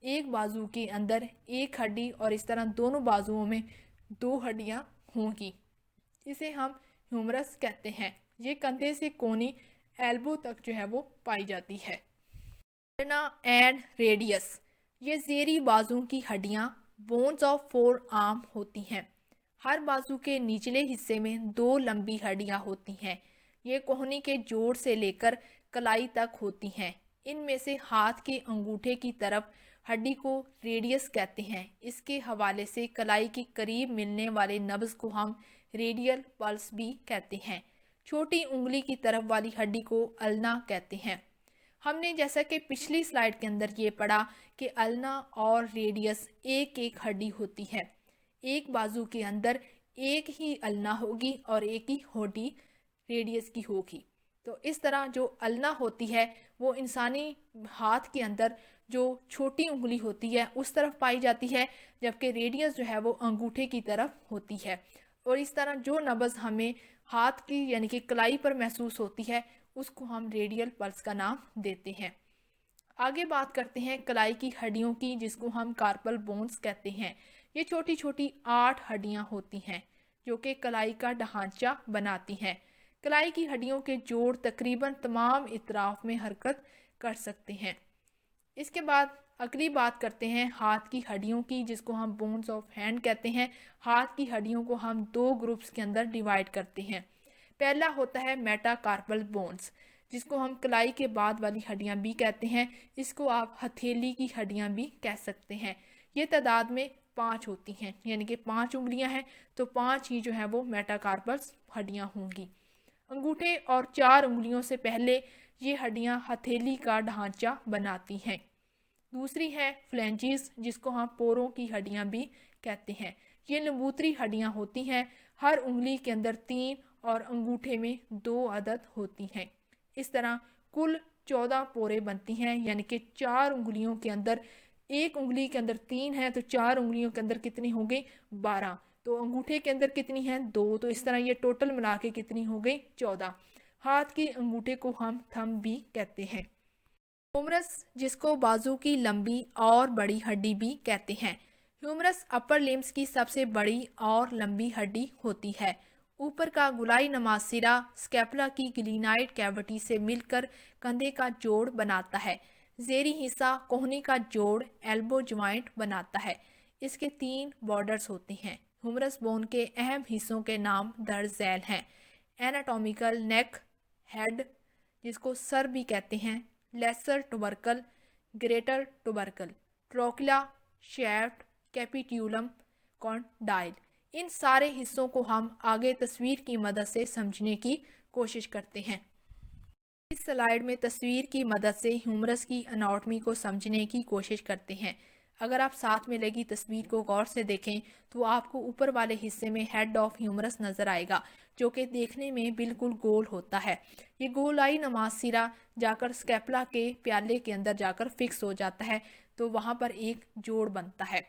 ایک بازو کے اندر ایک ہڈی اور اس طرح دونوں بازوؤں میں دو ہڈیاں ہوں گی، اسے ہم ہیومرس کہتے ہیں۔ یہ کندھے سے کونی ایلبو تک جو ہے وہ پائی جاتی ہے۔ اینڈ ریڈیس، یہ زیریں بازو کی ہڈیاں بونز آف فور آرم ہوتی ہیں۔ ہر بازو کے نچلے حصے میں دو لمبی ہڈیاں ہوتی ہیں، یہ کوہنی کے جوڑ سے لے کر کلائی تک ہوتی ہیں۔ ان میں سے ہاتھ کے انگوٹھے کی طرف ہڈی کو ریڈیس کہتے ہیں، اس کے حوالے سے کلائی کے قریب ملنے والے نبض کو ہم ریڈیل پلس بھی کہتے ہیں۔ چھوٹی انگلی کی طرف والی ہڈی کو النا کہتے ہیں۔ ہم نے جیسا کہ پچھلی سلائیڈ کے اندر یہ پڑھا کہ النا اور ریڈیس ایک ایک ہڈی ہوتی ہے، ایک بازو کے اندر ایک ہی النا ہوگی اور ایک ہی ہڈی ریڈیس کی ہوگی۔ تو اس طرح جو النا ہوتی ہے وہ انسانی ہاتھ کے اندر جو چھوٹی انگلی ہوتی ہے اس طرف پائی جاتی ہے، جبکہ ریڈیس جو ہے وہ انگوٹھے کی طرف ہوتی ہے، اور اس طرح جو نبض ہمیں ہاتھ کی یعنی کہ کلائی پر محسوس ہوتی ہے اس کو ہم ریڈیل پلس کا نام دیتے ہیں۔ آگے بات کرتے ہیں کلائی کی ہڈیوں کی، جس کو ہم کارپل بونز کہتے ہیں۔ یہ چھوٹی چھوٹی 8 ہڈیاں ہوتی ہیں جو کہ کلائی کا ڈھانچہ بناتی ہیں۔ کلائی کی ہڈیوں کے جوڑ تقریباً تمام اطراف میں حرکت کر سکتے ہیں۔ اس کے بعد اگلی بات کرتے ہیں ہاتھ کی ہڈیوں کی، جس کو ہم بونز آف ہینڈ کہتے ہیں۔ ہاتھ کی ہڈیوں کو ہم 2 گروپس کے اندر ڈیوائیڈ کرتے ہیں۔ پہلا ہوتا ہے میٹا کارپل بونز، جس کو ہم کلائی کے بعد والی ہڈیاں بھی کہتے ہیں، اس کو آپ ہتھیلی کی ہڈیاں بھی کہہ سکتے ہیں۔ یہ تعداد میں 5 ہوتی ہیں، یعنی کہ 5 انگلیاں ہیں تو 5 ہی جو ہیں وہ میٹا کارپل ہڈیاں ہوں گی۔ انگوٹھے اور 4 انگلیوں سے پہلے یہ ہڈیاں ہتھیلی کا ڈھانچہ بناتی ہیں۔ دوسری ہے فلینجز، جس کو ہم پوروں کی ہڈیاں بھی کہتے ہیں۔ یہ لمبوتری ہڈیاں ہوتی ہیں، ہر انگلی کے اندر 3 اور انگوٹھے میں 2 عدد ہوتی ہیں۔ اس طرح کل 14 پورے بنتی ہیں، یعنی کہ 4 انگلیوں کے اندر، ایک انگلی کے اندر 3 ہیں تو 4 انگلیوں کے اندر کتنی ہو گئی؟ 12۔ تو انگوٹھے کے اندر کتنی ہیں؟ 2، تو اس طرح یہ ٹوٹل ملا کے کتنی ہو گئی؟ 14۔ ہاتھ کے انگوٹھے کو ہم تھم بھی کہتے ہیں۔ ہیومرس، جس کو بازو کی لمبی اور بڑی ہڈی بھی کہتے ہیں۔ ہیومرس اپر لمبس کی سب سے بڑی اور لمبی ہڈی ہوتی ہے۔ اوپر کا گولائی نما سرا اسکیپولا کی گلینائڈ کیوٹی سے مل کر کندھے کا جوڑ بناتا ہے۔ زیریں حصہ کوہنی کا جوڑ ایلبو جوائنٹ بناتا ہے۔ اس کے 3 بارڈرز ہوتے ہیں۔ ہیومرس بون کے اہم حصوں کے نام درج ذیل ہیں: ایناٹومیکل نیک ہیڈ، جس کو سر بھی کہتے ہیں، lesser tubercle, greater tubercle, ٹروکلا، shift, کیپیٹیولم، کونڈائل۔ ان سارے حصوں کو ہم آگے تصویر کی مدد سے سمجھنے کی کوشش کرتے ہیں۔ اس سلائیڈ میں تصویر کی مدد سے ہیومرس کی اناٹومی کو سمجھنے کی کوشش کرتے ہیں۔ اگر آپ ساتھ میں لگی تصویر کو غور سے دیکھیں تو آپ کو اوپر والے حصے میں ہیڈ آف ہیومرس نظر آئے گا، جو کہ دیکھنے میں بالکل گول ہوتا ہے۔ یہ گولائی نما سرا جا کر اسکیپولا کے پیالے کے اندر جا کر فکس ہو جاتا ہے، تو وہاں پر ایک جوڑ بنتا ہے۔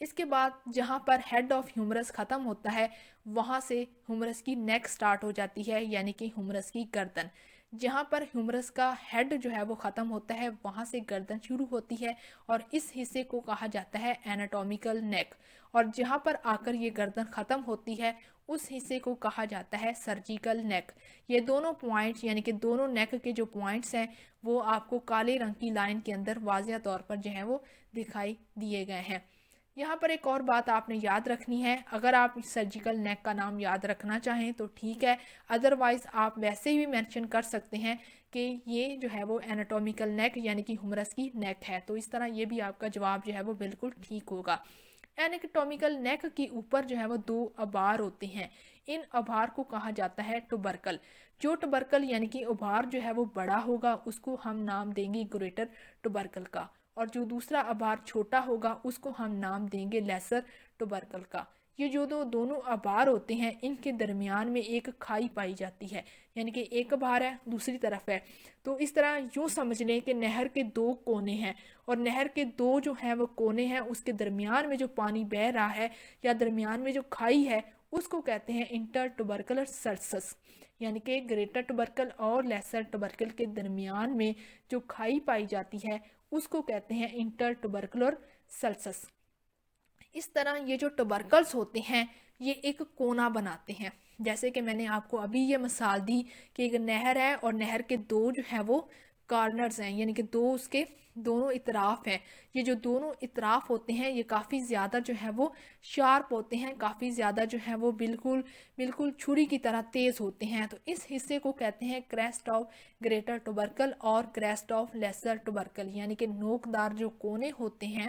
اس کے بعد جہاں پر ہیڈ آف ہیومرس ختم ہوتا ہے وہاں سے ہیومرس کی نیک سٹارٹ ہو جاتی ہے، یعنی کہ ہیومرس کی گردن۔ جہاں پر ہیومرس کا ہیڈ جو ہے وہ ختم ہوتا ہے وہاں سے گردن شروع ہوتی ہے اور اس حصے کو کہا جاتا ہے ایناٹومیکل نیک، اور جہاں پر آ کر یہ گردن ختم ہوتی ہے اس حصے کو کہا جاتا ہے سرجیکل نیک۔ یہ دونوں پوائنٹس یعنی کہ دونوں نیک کے جو پوائنٹس ہیں وہ آپ کو کالے رنگ کی لائن کے اندر واضح طور پر جو ہے وہ دکھائی دیے گئے ہیں۔ یہاں پر ایک اور بات آپ نے یاد رکھنی ہے، اگر آپ سرجیکل نیک کا نام یاد رکھنا چاہیں تو ٹھیک ہے، ادروائز آپ ویسے بھی مینشن کر سکتے ہیں کہ یہ جو ہے وہ ایناٹومیکل نیک یعنی کہ ہیومرس کی نیک ہے، تو اس طرح یہ بھی آپ کا جواب جو ہے وہ بالکل ٹھیک ہوگا۔ ایناٹومیکل نیک کے اوپر جو ہے وہ 2 آبار ہوتے ہیں، ان آبار کو کہا جاتا ہے ٹوبرکل۔ جو ٹوبرکل یعنی کہ آبار جو ہے وہ بڑا ہوگا اس کو ہم نام دیں گے گریٹر ٹوبرکل کا، اور جو دوسرا آبار چھوٹا ہوگا اس کو ہم نام دیں گے لیسر ٹوبرکل کا۔ یہ جو دونوں آبار ہوتے ہیں ان کے درمیان میں ایک کھائی پائی جاتی ہے، یعنی کہ ایک آبار ہے دوسری طرف ہے، تو اس طرح یوں سمجھ لیں کہ نہر کے 2 کونے ہیں، اور نہر کے 2 جو ہیں وہ کونے ہیں، اس کے درمیان میں جو پانی بہ رہا ہے یا درمیان میں جو کھائی ہے اس کو کہتے ہیں انٹر ٹوبرکلر سرسس، یعنی کہ گریٹر ٹوبرکل اور لیسر ٹوبرکل کے درمیان میں جو کھائی پائی جاتی ہے اس کو کہتے ہیں انٹر ٹوبرکلر سلسس۔ اس طرح یہ جو ٹوبرکلز ہوتے ہیں یہ ایک کونا بناتے ہیں، جیسے کہ میں نے آپ کو ابھی یہ مثال دی کہ ایک نہر ہے اور نہر کے 2 جو ہیں وہ کارنرز ہیں، یعنی کہ 2 اس کے دونوں اطراف ہیں۔ یہ جو دونوں اطراف ہوتے ہیں یہ کافی زیادہ جو ہے وہ شارپ ہوتے ہیں، کافی زیادہ جو ہے وہ بالکل چھری کی طرح تیز ہوتے ہیں، تو اس حصے کو کہتے ہیں کریسٹ آف گریٹر ٹوبرکل اور کریسٹ آف لیسر ٹوبرکل، یعنی کہ نوکدار جو کونے ہوتے ہیں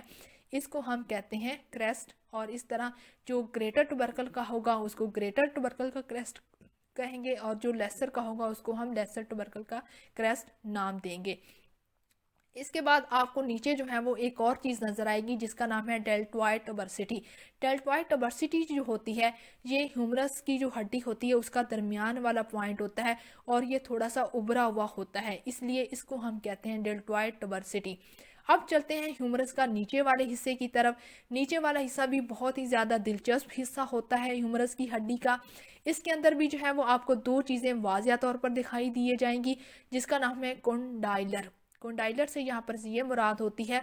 اس کو ہم کہتے ہیں کریسٹ، اور اس طرح جو گریٹر ٹوبرکل کا ہوگا اس کو گریٹر ٹوبرکل کا کریسٹ کہیں گے، اور جو لیسر کا ہوگا اس کو ہم لیسر ٹوبرکل کا کریسٹ نام دیں گے۔ اس کے بعد آپ کو نیچے جو ہے وہ ایک اور چیز نظر آئے گی جس کا نام ہے ڈیلٹوائڈ ٹوبرسٹی۔ ڈیلٹوائڈ ٹوبرسٹی جو ہوتی ہے یہ ہیومرس کی جو ہڈی ہوتی ہے اس کا درمیان والا پوائنٹ ہوتا ہے، اور یہ تھوڑا سا ابھرا ہوا ہوتا ہے، اس لیے اس کو ہم کہتے ہیں ڈیلٹوائڈ ٹوبرسٹی۔ اب چلتے ہیں ہیومرس کا نیچے والے حصے کی طرف۔ نیچے والا حصہ بھی بہت ہی زیادہ دلچسپ حصہ ہوتا ہے ہیومرس کی ہڈی کا۔ اس کے اندر بھی جو ہے وہ آپ کو 2 چیزیں واضح طور پر دکھائی دیے جائیں گی جس کا نام ہے کونڈائلر۔ کونڈائلر سے یہاں پر یہ مراد ہوتی ہے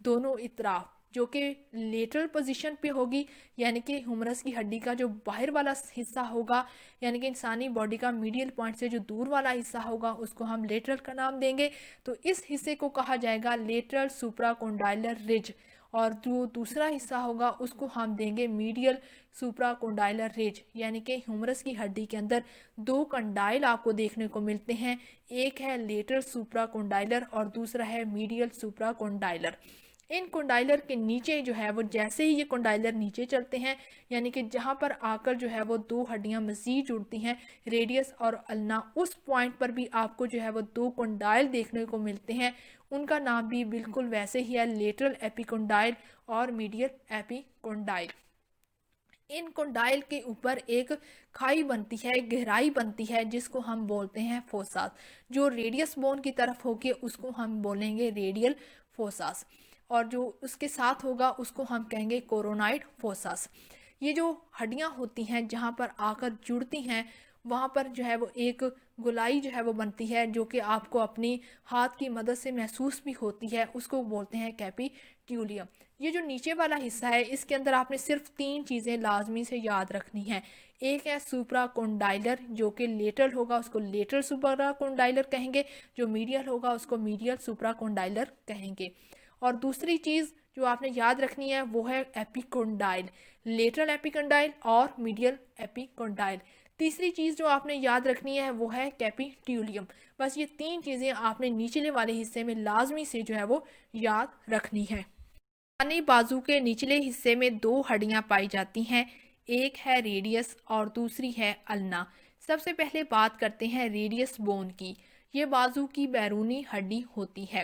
دونوں اطراف، جو کہ لیٹرل پوزیشن پہ ہوگی، یعنی کہ ہیومرس کی ہڈی کا جو باہر والا حصہ ہوگا، یعنی کہ انسانی باڈی کا میڈیل پوائنٹ سے جو دور والا حصہ ہوگا اس کو ہم لیٹرل کا نام دیں گے، تو اس حصے کو کہا جائے گا لیٹرل سپرا کونڈائلر رج، اور جو دوسرا حصہ ہوگا اس کو ہم دیں گے میڈیل سپرا کونڈائلر رج، یعنی کہ ہیومرس کی ہڈی کے اندر 2 کنڈائل آپ کو دیکھنے کو ملتے ہیں، ایک ہے لیٹرل سپرا کونڈائلر اور دوسرا ہے میڈیل سپرا کونڈائلر۔ ان کنڈائلر کے نیچے جو ہے وہ جیسے ہی یہ کنڈائلر نیچے چلتے ہیں، یعنی کہ جہاں پر آ کر جو ہے وہ 2 ہڈیاں مزید جڑتی ہیں، ریڈیس اور النا، اس پوائنٹ پر بھی آپ کو جو ہے وہ 2 کنڈائل دیکھنے کو ملتے ہیں، ان کا نام بھی بالکل ویسے ہی ہے، لیٹرل ایپی کنڈائل اور میڈیل ایپی کنڈائل۔ ان کنڈائل کے اوپر ایک کھائی بنتی ہے، گہرائی بنتی ہے جس کو ہم بولتے ہیں فوساس، جو ریڈیس بون کی طرف ہوگی اس کو ہم بولیں گے ریڈیل فوساس، اور جو اس کے ساتھ ہوگا اس کو ہم کہیں گے کورونائڈ فوساس۔ یہ جو ہڈیاں ہوتی ہیں جہاں پر آ کر جڑتی ہیں وہاں پر جو ہے وہ ایک گولائی جو ہے وہ بنتی ہے، جو کہ آپ کو اپنی ہاتھ کی مدد سے محسوس بھی ہوتی ہے، اس کو بولتے ہیں کیپیٹیولیم۔ یہ جو نیچے والا حصہ ہے اس کے اندر آپ نے صرف 3 چیزیں لازمی سے یاد رکھنی ہیں۔ ایک ہے سپرا کونڈائلر جو کہ لیٹرل ہوگا اس کو لیٹرل سپرا کونڈائلر کہیں گے، جو میڈیل ہوگا اس کو میڈیل سپرا کونڈائلر کہیں گے، اور دوسری چیز جو آپ نے یاد رکھنی ہے وہ ہے ایپی کنڈائل، لیٹرل ایپی کنڈائل اور میڈیل ایپی کنڈائل۔ تیسری چیز جو آپ نے یاد رکھنی ہے وہ ہے کیپیٹیولیم۔ بس یہ 3 چیزیں آپ نے نیچلے والے حصے میں لازمی سے جو ہے وہ یاد رکھنی ہے۔ داہنے بازو کے نچلے حصے میں 2 ہڈیاں پائی جاتی ہیں، ایک ہے ریڈیس اور دوسری ہے النا۔ سب سے پہلے بات کرتے ہیں ریڈیس بون کی۔ یہ بازو کی بیرونی ہڈی ہوتی ہے۔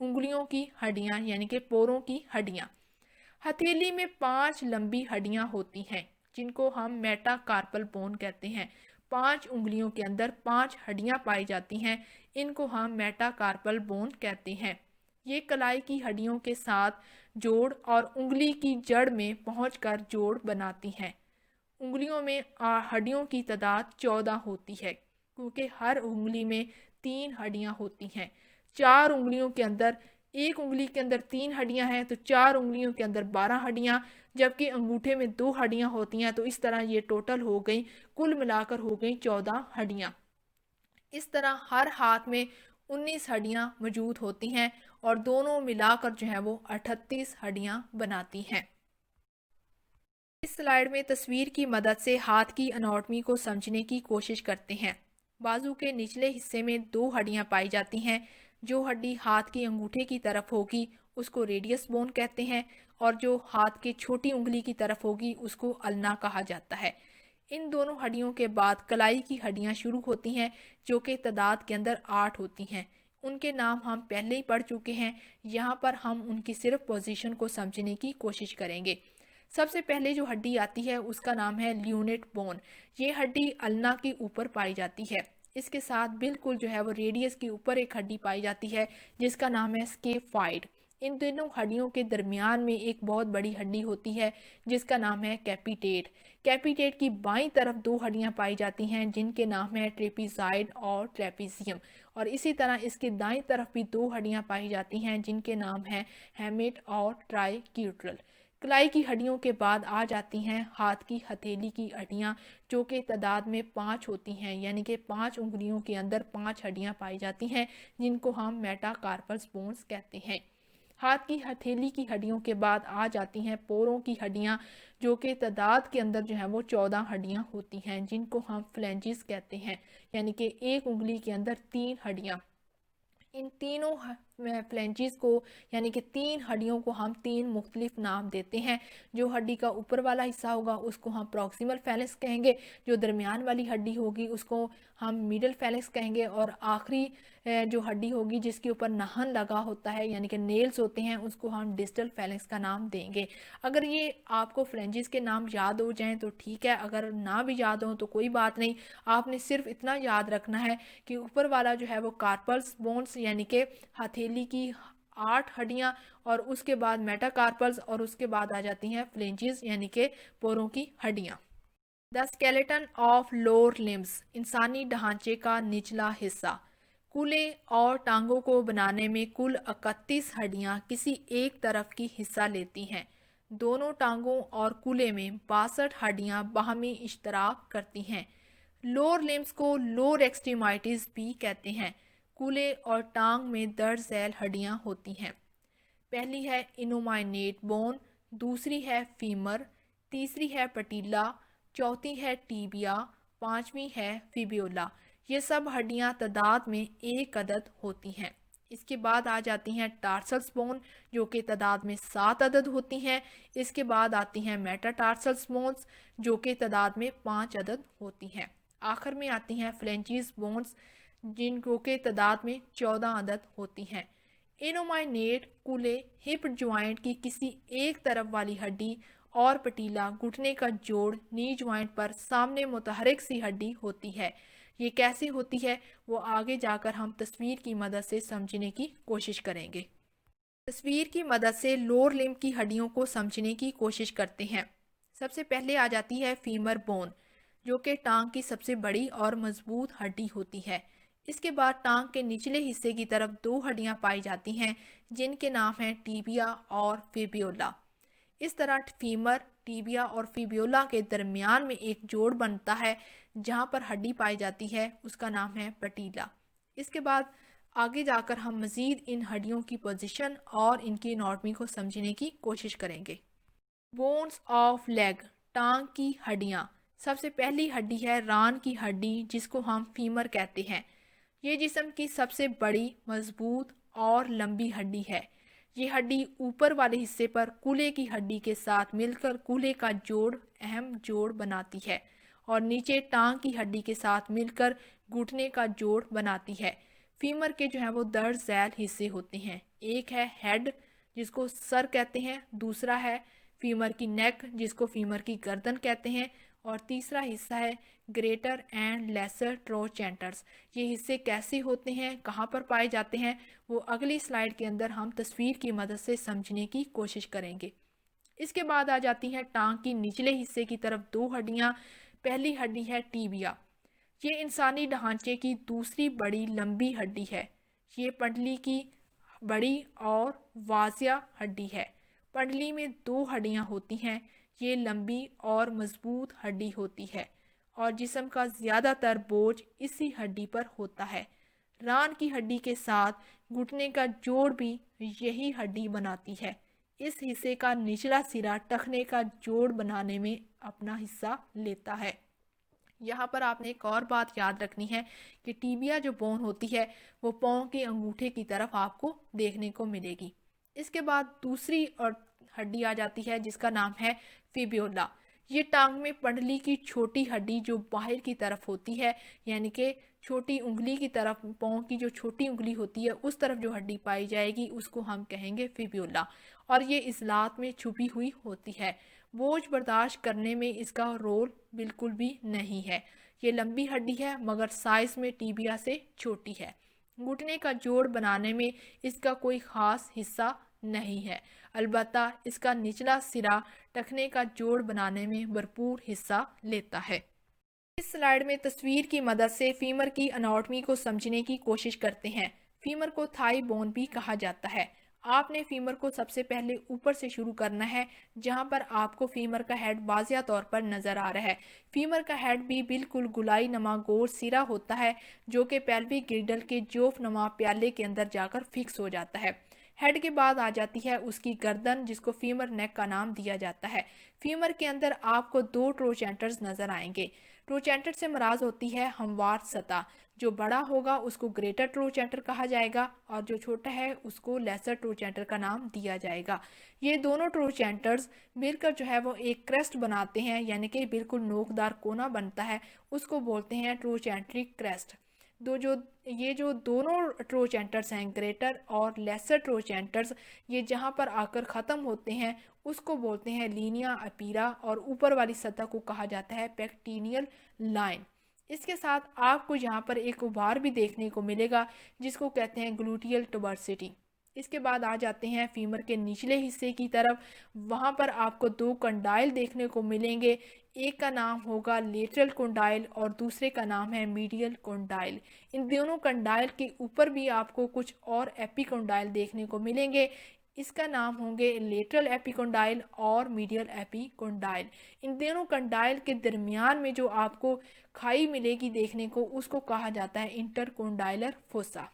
انگلیوں کی ہڈیاں یعنی کہ پوروں کی ہڈیاں۔ ہتھیلی میں 5 لمبی ہڈیاں ہوتی ہیں جن کو ہم میٹا کارپل بون کہتے ہیں۔ 5 انگلیوں کے اندر 5 ہڈیاں پائی جاتی ہیں، ان کو ہم میٹا کارپل بون کہتے ہیں۔ یہ کلائی کی ہڈیوں کے ساتھ جوڑ اور انگلی کی جڑ میں پہنچ کر جوڑ بناتی ہیں۔ انگلیوں میں ہڈیوں کی تعداد 14 ہوتی ہے کیونکہ ہر انگلی میں 3 ہڈیاں ہوتی ہیں۔ 4 انگلیوں کے اندر، ایک انگلی کے اندر 3 ہڈیاں ہیں تو 4 انگلیوں کے اندر 12 ہڈیاں، جبکہ انگوٹھے میں 2 ہڈیاں ہوتی ہیں، تو اس طرح یہ ٹوٹل ہو گئی، کل ملا کر ہو گئی 14 ہڈیاں۔ اس طرح ہر ہاتھ میں 19 ہڈیاں موجود ہوتی ہیں اور دونوں ملا کر جو ہے وہ 38 ہڈیاں بناتی ہیں۔ اس سلائیڈ میں تصویر کی مدد سے ہاتھ کی اناٹمی کو سمجھنے کی کوشش کرتے ہیں۔ بازو کے نچلے حصے میں 2 ہڈیاں پائی جاتی ہیں۔ جو ہڈی ہاتھ کی انگوٹھے کی طرف ہوگی اس کو ریڈیس بون کہتے ہیں، اور جو ہاتھ کے چھوٹی انگلی کی طرف ہوگی اس کو النا کہا جاتا ہے۔ ان دونوں ہڈیوں کے بعد کلائی کی ہڈیاں شروع ہوتی ہیں جو کہ تعداد کے اندر 8 ہوتی ہیں۔ ان کے نام ہم پہلے ہی پڑھ چکے ہیں، یہاں پر ہم ان کی صرف پوزیشن کو سمجھنے کی کوشش کریں گے۔ سب سے پہلے جو ہڈی آتی ہے اس کا نام ہے لیونٹ بون۔ یہ ہڈی النا کے اوپر پائی جاتی ہے۔ اس کے ساتھ بالکل جو ہے وہ ریڈیس کے اوپر ایک ہڈی پائی جاتی ہے جس کا نام ہے اسکیفائڈ۔ ان دونوں ہڈیوں کے درمیان میں ایک بہت بڑی ہڈی ہوتی ہے جس کا نام ہے کیپیٹیٹ۔ کیپیٹیٹ کی بائیں طرف 2 ہڈیاں پائی جاتی ہیں جن کے نام ہے ٹریپیزائڈ اور ٹریپیزیم، اور اسی طرح اس کے دائیں طرف بھی 2 ہڈیاں پائی جاتی ہیں جن کے نام ہے ہیمیٹ اور ٹرائی کیوٹرل۔ کلائی کی ہڈیوں کے بعد آ جاتی ہیں ہاتھ کی ہتھیلی کی ہڈیاں جو کہ تعداد میں 5 ہوتی ہیں، یعنی کہ 5 انگلیوں کے اندر 5 ہڈیاں پائی جاتی ہیں جن کو ہم میٹا کارپل بونز کہتے ہیں۔ ہاتھ کی ہتھیلی کی ہڈیوں کے بعد آ جاتی ہیں پوروں کی ہڈیاں جو کہ تعداد کے اندر جو ہے وہ 14 ہڈیاں ہوتی ہیں جن کو ہم فلینجز کہتے ہیں، یعنی کہ ایک انگلی کے اندر 3 ہڈیاں۔ ان تینوں فلینجز کو یعنی کہ 3 ہڈیوں کو ہم 3 مختلف نام دیتے ہیں۔ جو ہڈی کا اوپر والا حصہ ہوگا اس کو ہم پروکسیمل فیلکس کہیں گے، جو درمیان والی ہڈی ہوگی اس کو ہم میڈل فیلکس کہیں گے، اور آخری جو ہڈی ہوگی جس کے اوپر نہن لگا ہوتا ہے یعنی کہ نیلز ہوتے ہیں اس کو ہم ڈسٹل فیلکس کا نام دیں گے۔ اگر یہ آپ کو فلینجز کے نام یاد ہو جائیں تو ٹھیک ہے، اگر نہ بھی یاد ہوں تو کوئی بات نہیں، آپ نے صرف اتنا یاد رکھنا ہے کہ اوپر والا جو ہے وہ کارپلز بونز یعنی کہ ہتھیلی کی 8 ہڈیاں، اور اس کے بعد میٹا کارپلز، اور اس کے بعد آ جاتی ہیں فلینجز یعنی کہ پوروں کی ہڈیاں۔ The skeleton of lower limbs انسانی ڈھانچے کا نچلا حصہ۔ کولے اور ٹانگوں کو بنانے میں کل 31 ہڈیاں کسی ایک طرف کی حصہ لیتی ہیں۔ دونوں ٹانگوں اور کولے میں 62 ہڈیاں باہمی اشتراک کرتی ہیں۔ لوور لمبس کو لوور ایکسٹریمائٹیز بھی کہتے ہیں۔ کولے اور ٹانگ میں درج ذیل ہڈیاں ہوتی ہیں۔ پہلی ہے انومائنیٹ بون، دوسری ہے فیمر، تیسری ہے پٹیلا، چوتھی ہے ٹیبیا، 5ویں ہے فیبیولا۔ یہ سب ہڈیاں تعداد میں 1 عدد ہوتی ہیں۔ اس کے بعد آ جاتی ہیں ٹارسلس بون جو کہ تعداد میں 7 عدد ہوتی ہیں۔ اس کے بعد آتی ہیں میٹا ٹارسلس بونز جو کہ تعداد میں 5 عدد ہوتی ہیں۔ آخر میں آتی ہیں فلینجز بونز جن کو کہ تعداد میں 14 عدد ہوتی ہیں۔ انومائنیٹ، کولے، ہپ جوائنٹ کی کسی ایک طرف والی ہڈی اور پٹیلا گھٹنے کا جوڑ نی جوائنٹ پر سامنے متحرک سی ہڈی ہوتی ہے۔ یہ کیسی ہوتی ہے وہ آگے جا کر ہم تصویر کی مدد سے سمجھنے کی کوشش کریں گے۔ تصویر کی مدد سے لوور لمب کی ہڈیوں کو سمجھنے کی کوشش کرتے ہیں۔ سب سے پہلے آ جاتی ہے فیمر بون جو کہ ٹانگ کی سب سے بڑی اور مضبوط ہڈی ہوتی ہے۔ اس کے بعد ٹانگ کے نچلے حصے کی طرف 2 ہڈیاں پائی جاتی ہیں جن کے نام ہیں ٹیبیا اور فیبیولا۔ اس طرح فیمر، ٹیبیا اور فیبیولا کے درمیان میں ایک جوڑ بنتا ہے جہاں پر ہڈی پائی جاتی ہے، اس کا نام ہے پٹیلا۔ اس کے بعد آگے جا کر ہم مزید ان ہڈیوں کی پوزیشن اور ان کی اناٹمی کو سمجھنے کی کوشش کریں گے۔ بونز آف لیگ، ٹانگ کی ہڈیاں۔ سب سے پہلی ہڈی ہے ران کی ہڈی جس کو ہم فیمر کہتے ہیں۔ یہ جسم کی سب سے بڑی، مضبوط اور لمبی ہڈی ہے۔ یہ ہڈی اوپر والے حصے پر کولے کی ہڈی کے ساتھ مل کر کولے کا جوڑ اہم جوڑ بناتی ہے، اور نیچے ٹانگ کی ہڈی کے ساتھ مل کر گھٹنے کا جوڑ بناتی ہے۔ فیمر کے جو ہے وہ درج ذیل حصے ہوتے ہیں۔ ایک ہے ہیڈ جس کو سر کہتے ہیں، دوسرا ہے فیمر کی نیک جس کو فیمر کی گردن کہتے ہیں، اور تیسرا حصہ ہے گریٹر اینڈ لیسر ٹروچینٹرز۔ یہ حصے کیسے ہوتے ہیں، کہاں پر پائے جاتے ہیں، وہ اگلی سلائیڈ کے اندر ہم تصویر کی مدد سے سمجھنے کی کوشش کریں گے۔ اس کے بعد آ جاتی ہیں ٹانگ کی نچلے حصے کی طرف دو ہڈیاں۔ پہلی ہڈی ہے ٹیبیا، یہ انسانی ڈھانچے کی دوسری بڑی لمبی ہڈی ہے۔ یہ پنڈلی کی بڑی اور واضح ہڈی ہے۔ پنڈلی میں دو ہڈیاں ہوتی ہیں، یہ لمبی اور مضبوط ہڈی ہوتی ہے اور جسم کا زیادہ تر بوجھ اسی ہڈی پر ہوتا ہے۔ ران کی ہڈی کے ساتھ گھٹنے کا جوڑ بھی یہی ہڈی بناتی ہے۔ اس حصے کا نچلا سرا ٹخنے کا جوڑ بنانے میں اپنا حصہ لیتا ہے۔ یہاں پر آپ نے ایک اور بات یاد رکھنی ہے کہ ٹیبیا جو بون ہوتی ہے وہ پاؤں کے انگوٹھے کی طرف آپ کو دیکھنے کو ملے گی۔ اس کے بعد دوسری اور ہڈی آ جاتی ہے جس کا نام ہے فیبیولا۔ یہ ٹانگ میں پنڈلی کی چھوٹی ہڈی جو باہر کی طرف ہوتی ہے، یعنی کہ چھوٹی انگلی کی طرف، پاؤں کی جو چھوٹی انگلی ہوتی ہے اس طرف جو ہڈی پائی جائے گی اس کو ہم کہیں گے فیبیولا، اور یہ عضلات میں چھپی ہوئی ہوتی ہے۔ بوجھ برداشت کرنے میں اس کا رول بالکل بھی نہیں ہے۔ یہ لمبی ہڈی ہے مگر سائز میں ٹیبیا سے چھوٹی ہے۔ گھٹنے کا جوڑ بنانے میں اس کا کوئی خاص حصہ نہیں ہے، البتہ اس کا نچلا سرا ٹخنے کا جوڑ بنانے میں بھرپور حصہ لیتا ہے۔ اس سلائیڈ میں تصویر کی مدد سے فیمر کی اناٹمی کو سمجھنے کی کوشش کرتے ہیں۔ فیمر کو تھائی بون بھی کہا جاتا ہے۔ آپ نے فیمر کو سب سے پہلے اوپر سے شروع کرنا ہے جہاں پر آپ کو فیمر کا ہیڈ واضح طور پر نظر آ رہا ہے۔ فیمر کا ہیڈ بھی بالکل گولائی نما گول سرا ہوتا ہے جو کہ پیلوک گرڈل کے جوف نما پیالے کے اندر جا کر فکس ہو جاتا ہے۔ ہیڈ کے بعد آ جاتی ہے اس کی گردن جس کو فیمر نیک کا نام دیا جاتا ہے۔ فیمر کے اندر آپ کو دو ٹروچینٹرز نظر آئیں گے۔ ٹروچینٹر سے مراد ہوتی ہے ہموار سطح، جو بڑا ہوگا اس کو گریٹر ٹروچینٹر کہا جائے گا اور جو چھوٹا ہے اس کو لیسر ٹروچینٹر کا نام دیا جائے گا۔ یہ دونوں ٹروچینٹرز مل کر جو ہے وہ ایک کریسٹ بناتے ہیں، یعنی کہ بالکل نوکدار کونا بنتا ہے، اس کو بولتے ہیں ٹروچینٹرک کریسٹ۔ یہ جو دونوں ٹروچینٹرز ہیں، گریٹر اور لیسر ٹروچینٹرز، یہ جہاں پر آ کر ختم ہوتے ہیں اس کو بولتے ہیں لینیا اپیرا، اور اوپر والی سطح کو کہا جاتا ہے پیکٹینیل لائن۔ اس کے ساتھ آپ کو یہاں پر ایک ابھار بھی دیکھنے کو ملے گا جس کو کہتے ہیں گلوٹیل ٹوبرسٹی۔ اس کے بعد آ جاتے ہیں فیمر کے نچلے حصے کی طرف، وہاں پر آپ کو دو کنڈائل دیکھنے کو ملیں گے، ایک کا نام ہوگا لیٹرل کنڈائل اور دوسرے کا نام ہے میڈیل کنڈائل۔ ان دونوں کنڈائل کے اوپر بھی آپ کو کچھ اور ایپی کنڈائل دیکھنے کو ملیں گے، اس کا نام ہوں گے لیٹرل ایپی کنڈائل اور میڈیل ایپی کنڈائل۔ ان دونوں کنڈائل کے درمیان میں جو آپ کو کھائی ملے گی دیکھنے کو اس کو کہا جاتا ہے انٹر کنڈائلر فوسا۔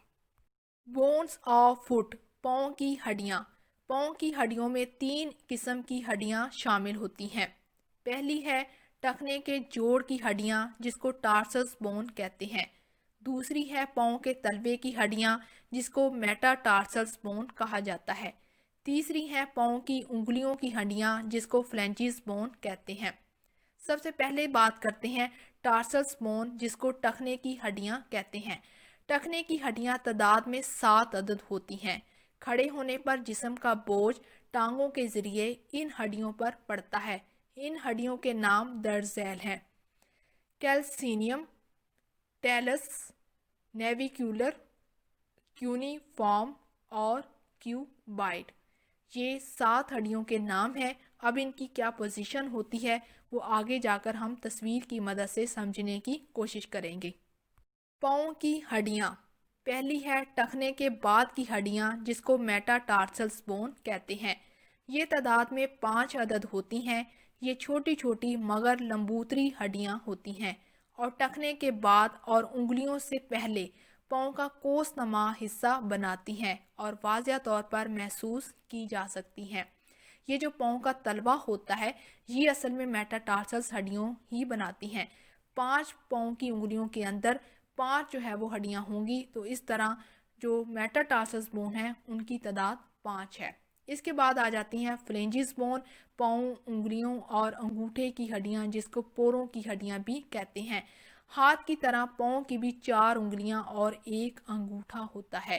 بونز آف فٹ، پاؤں کی ہڈیاں۔ پاؤں کی ہڈیوں میں تین قسم کی ہڈیاں شامل ہوتی ہیں۔ پہلی ہے ٹخنے کے جوڑ کی ہڈیاں جس کو ٹارسس بون کہتے ہیں۔ دوسری ہے پاؤں کے تلوے کی ہڈیاں جس کو میٹا ٹارسلس بون کہا جاتا ہے۔ تیسری ہے پاؤں کی انگلیوں کی ہڈیاں جس کو فلینجز بون کہتے ہیں۔ سب سے پہلے بات کرتے ہیں ٹارسلس بون جس کو ٹخنے کی ہڈیاں کہتے ہیں۔ ٹخنے کی ہڈیاں تعداد میں 7 عدد ہوتی ہیں۔ کھڑے ہونے پر جسم کا بوجھ ٹانگوں کے ذریعے ان ہڈیوں پر پڑتا ہے۔ ان ہڈیوں کے نام درج ذیل ہیں: کیلسینیم، ٹیلس، نیویکیولر، کیونیفارم اور کیوبائڈ۔ یہ 7 ہڈیوں کے نام ہیں۔ اب ان کی کیا پوزیشن ہوتی ہے وہ آگے جا کر ہم تصویر کی مدد سے سمجھنے کی کوشش کریں گے۔ پاؤں کی ہڈیاں۔ پہلی ہے ٹخنے کے بعد کی ہڈیاں جس کو میٹا ٹارسلس بون کہتے ہیں۔ یہ تعداد میں 5 عدد ہوتی ہیں۔ یہ چھوٹی چھوٹی مگر لمبوتری ہڈیاں ہوتی ہیں اور ٹخنے کے بعد اور انگلیوں سے پہلے پاؤں کا کوس نما حصہ بناتی ہیں اور واضح طور پر محسوس کی جا سکتی ہیں۔ یہ جو پاؤں کا تلوا ہوتا ہے یہ اصل میں میٹاٹارسلس ہڈیوں ہی بناتی ہیں۔ 5 پاؤں کی انگلیوں کے اندر 5 جو ہے وہ ہڈیاں ہوں گی، تو اس طرح جو میٹاٹارسلس بون ہیں ان کی تعداد 5 ہے۔ اس کے بعد آ جاتی ہیں فلینجز بون، پاؤں، انگلیوں اور انگوٹھے کی ہڈیاں جس کو پوروں کی ہڈیاں بھی کہتے ہیں۔ ہاتھ کی طرح پاؤں کی بھی 4 انگلیاں اور 1 انگوٹھا ہوتا ہے۔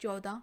14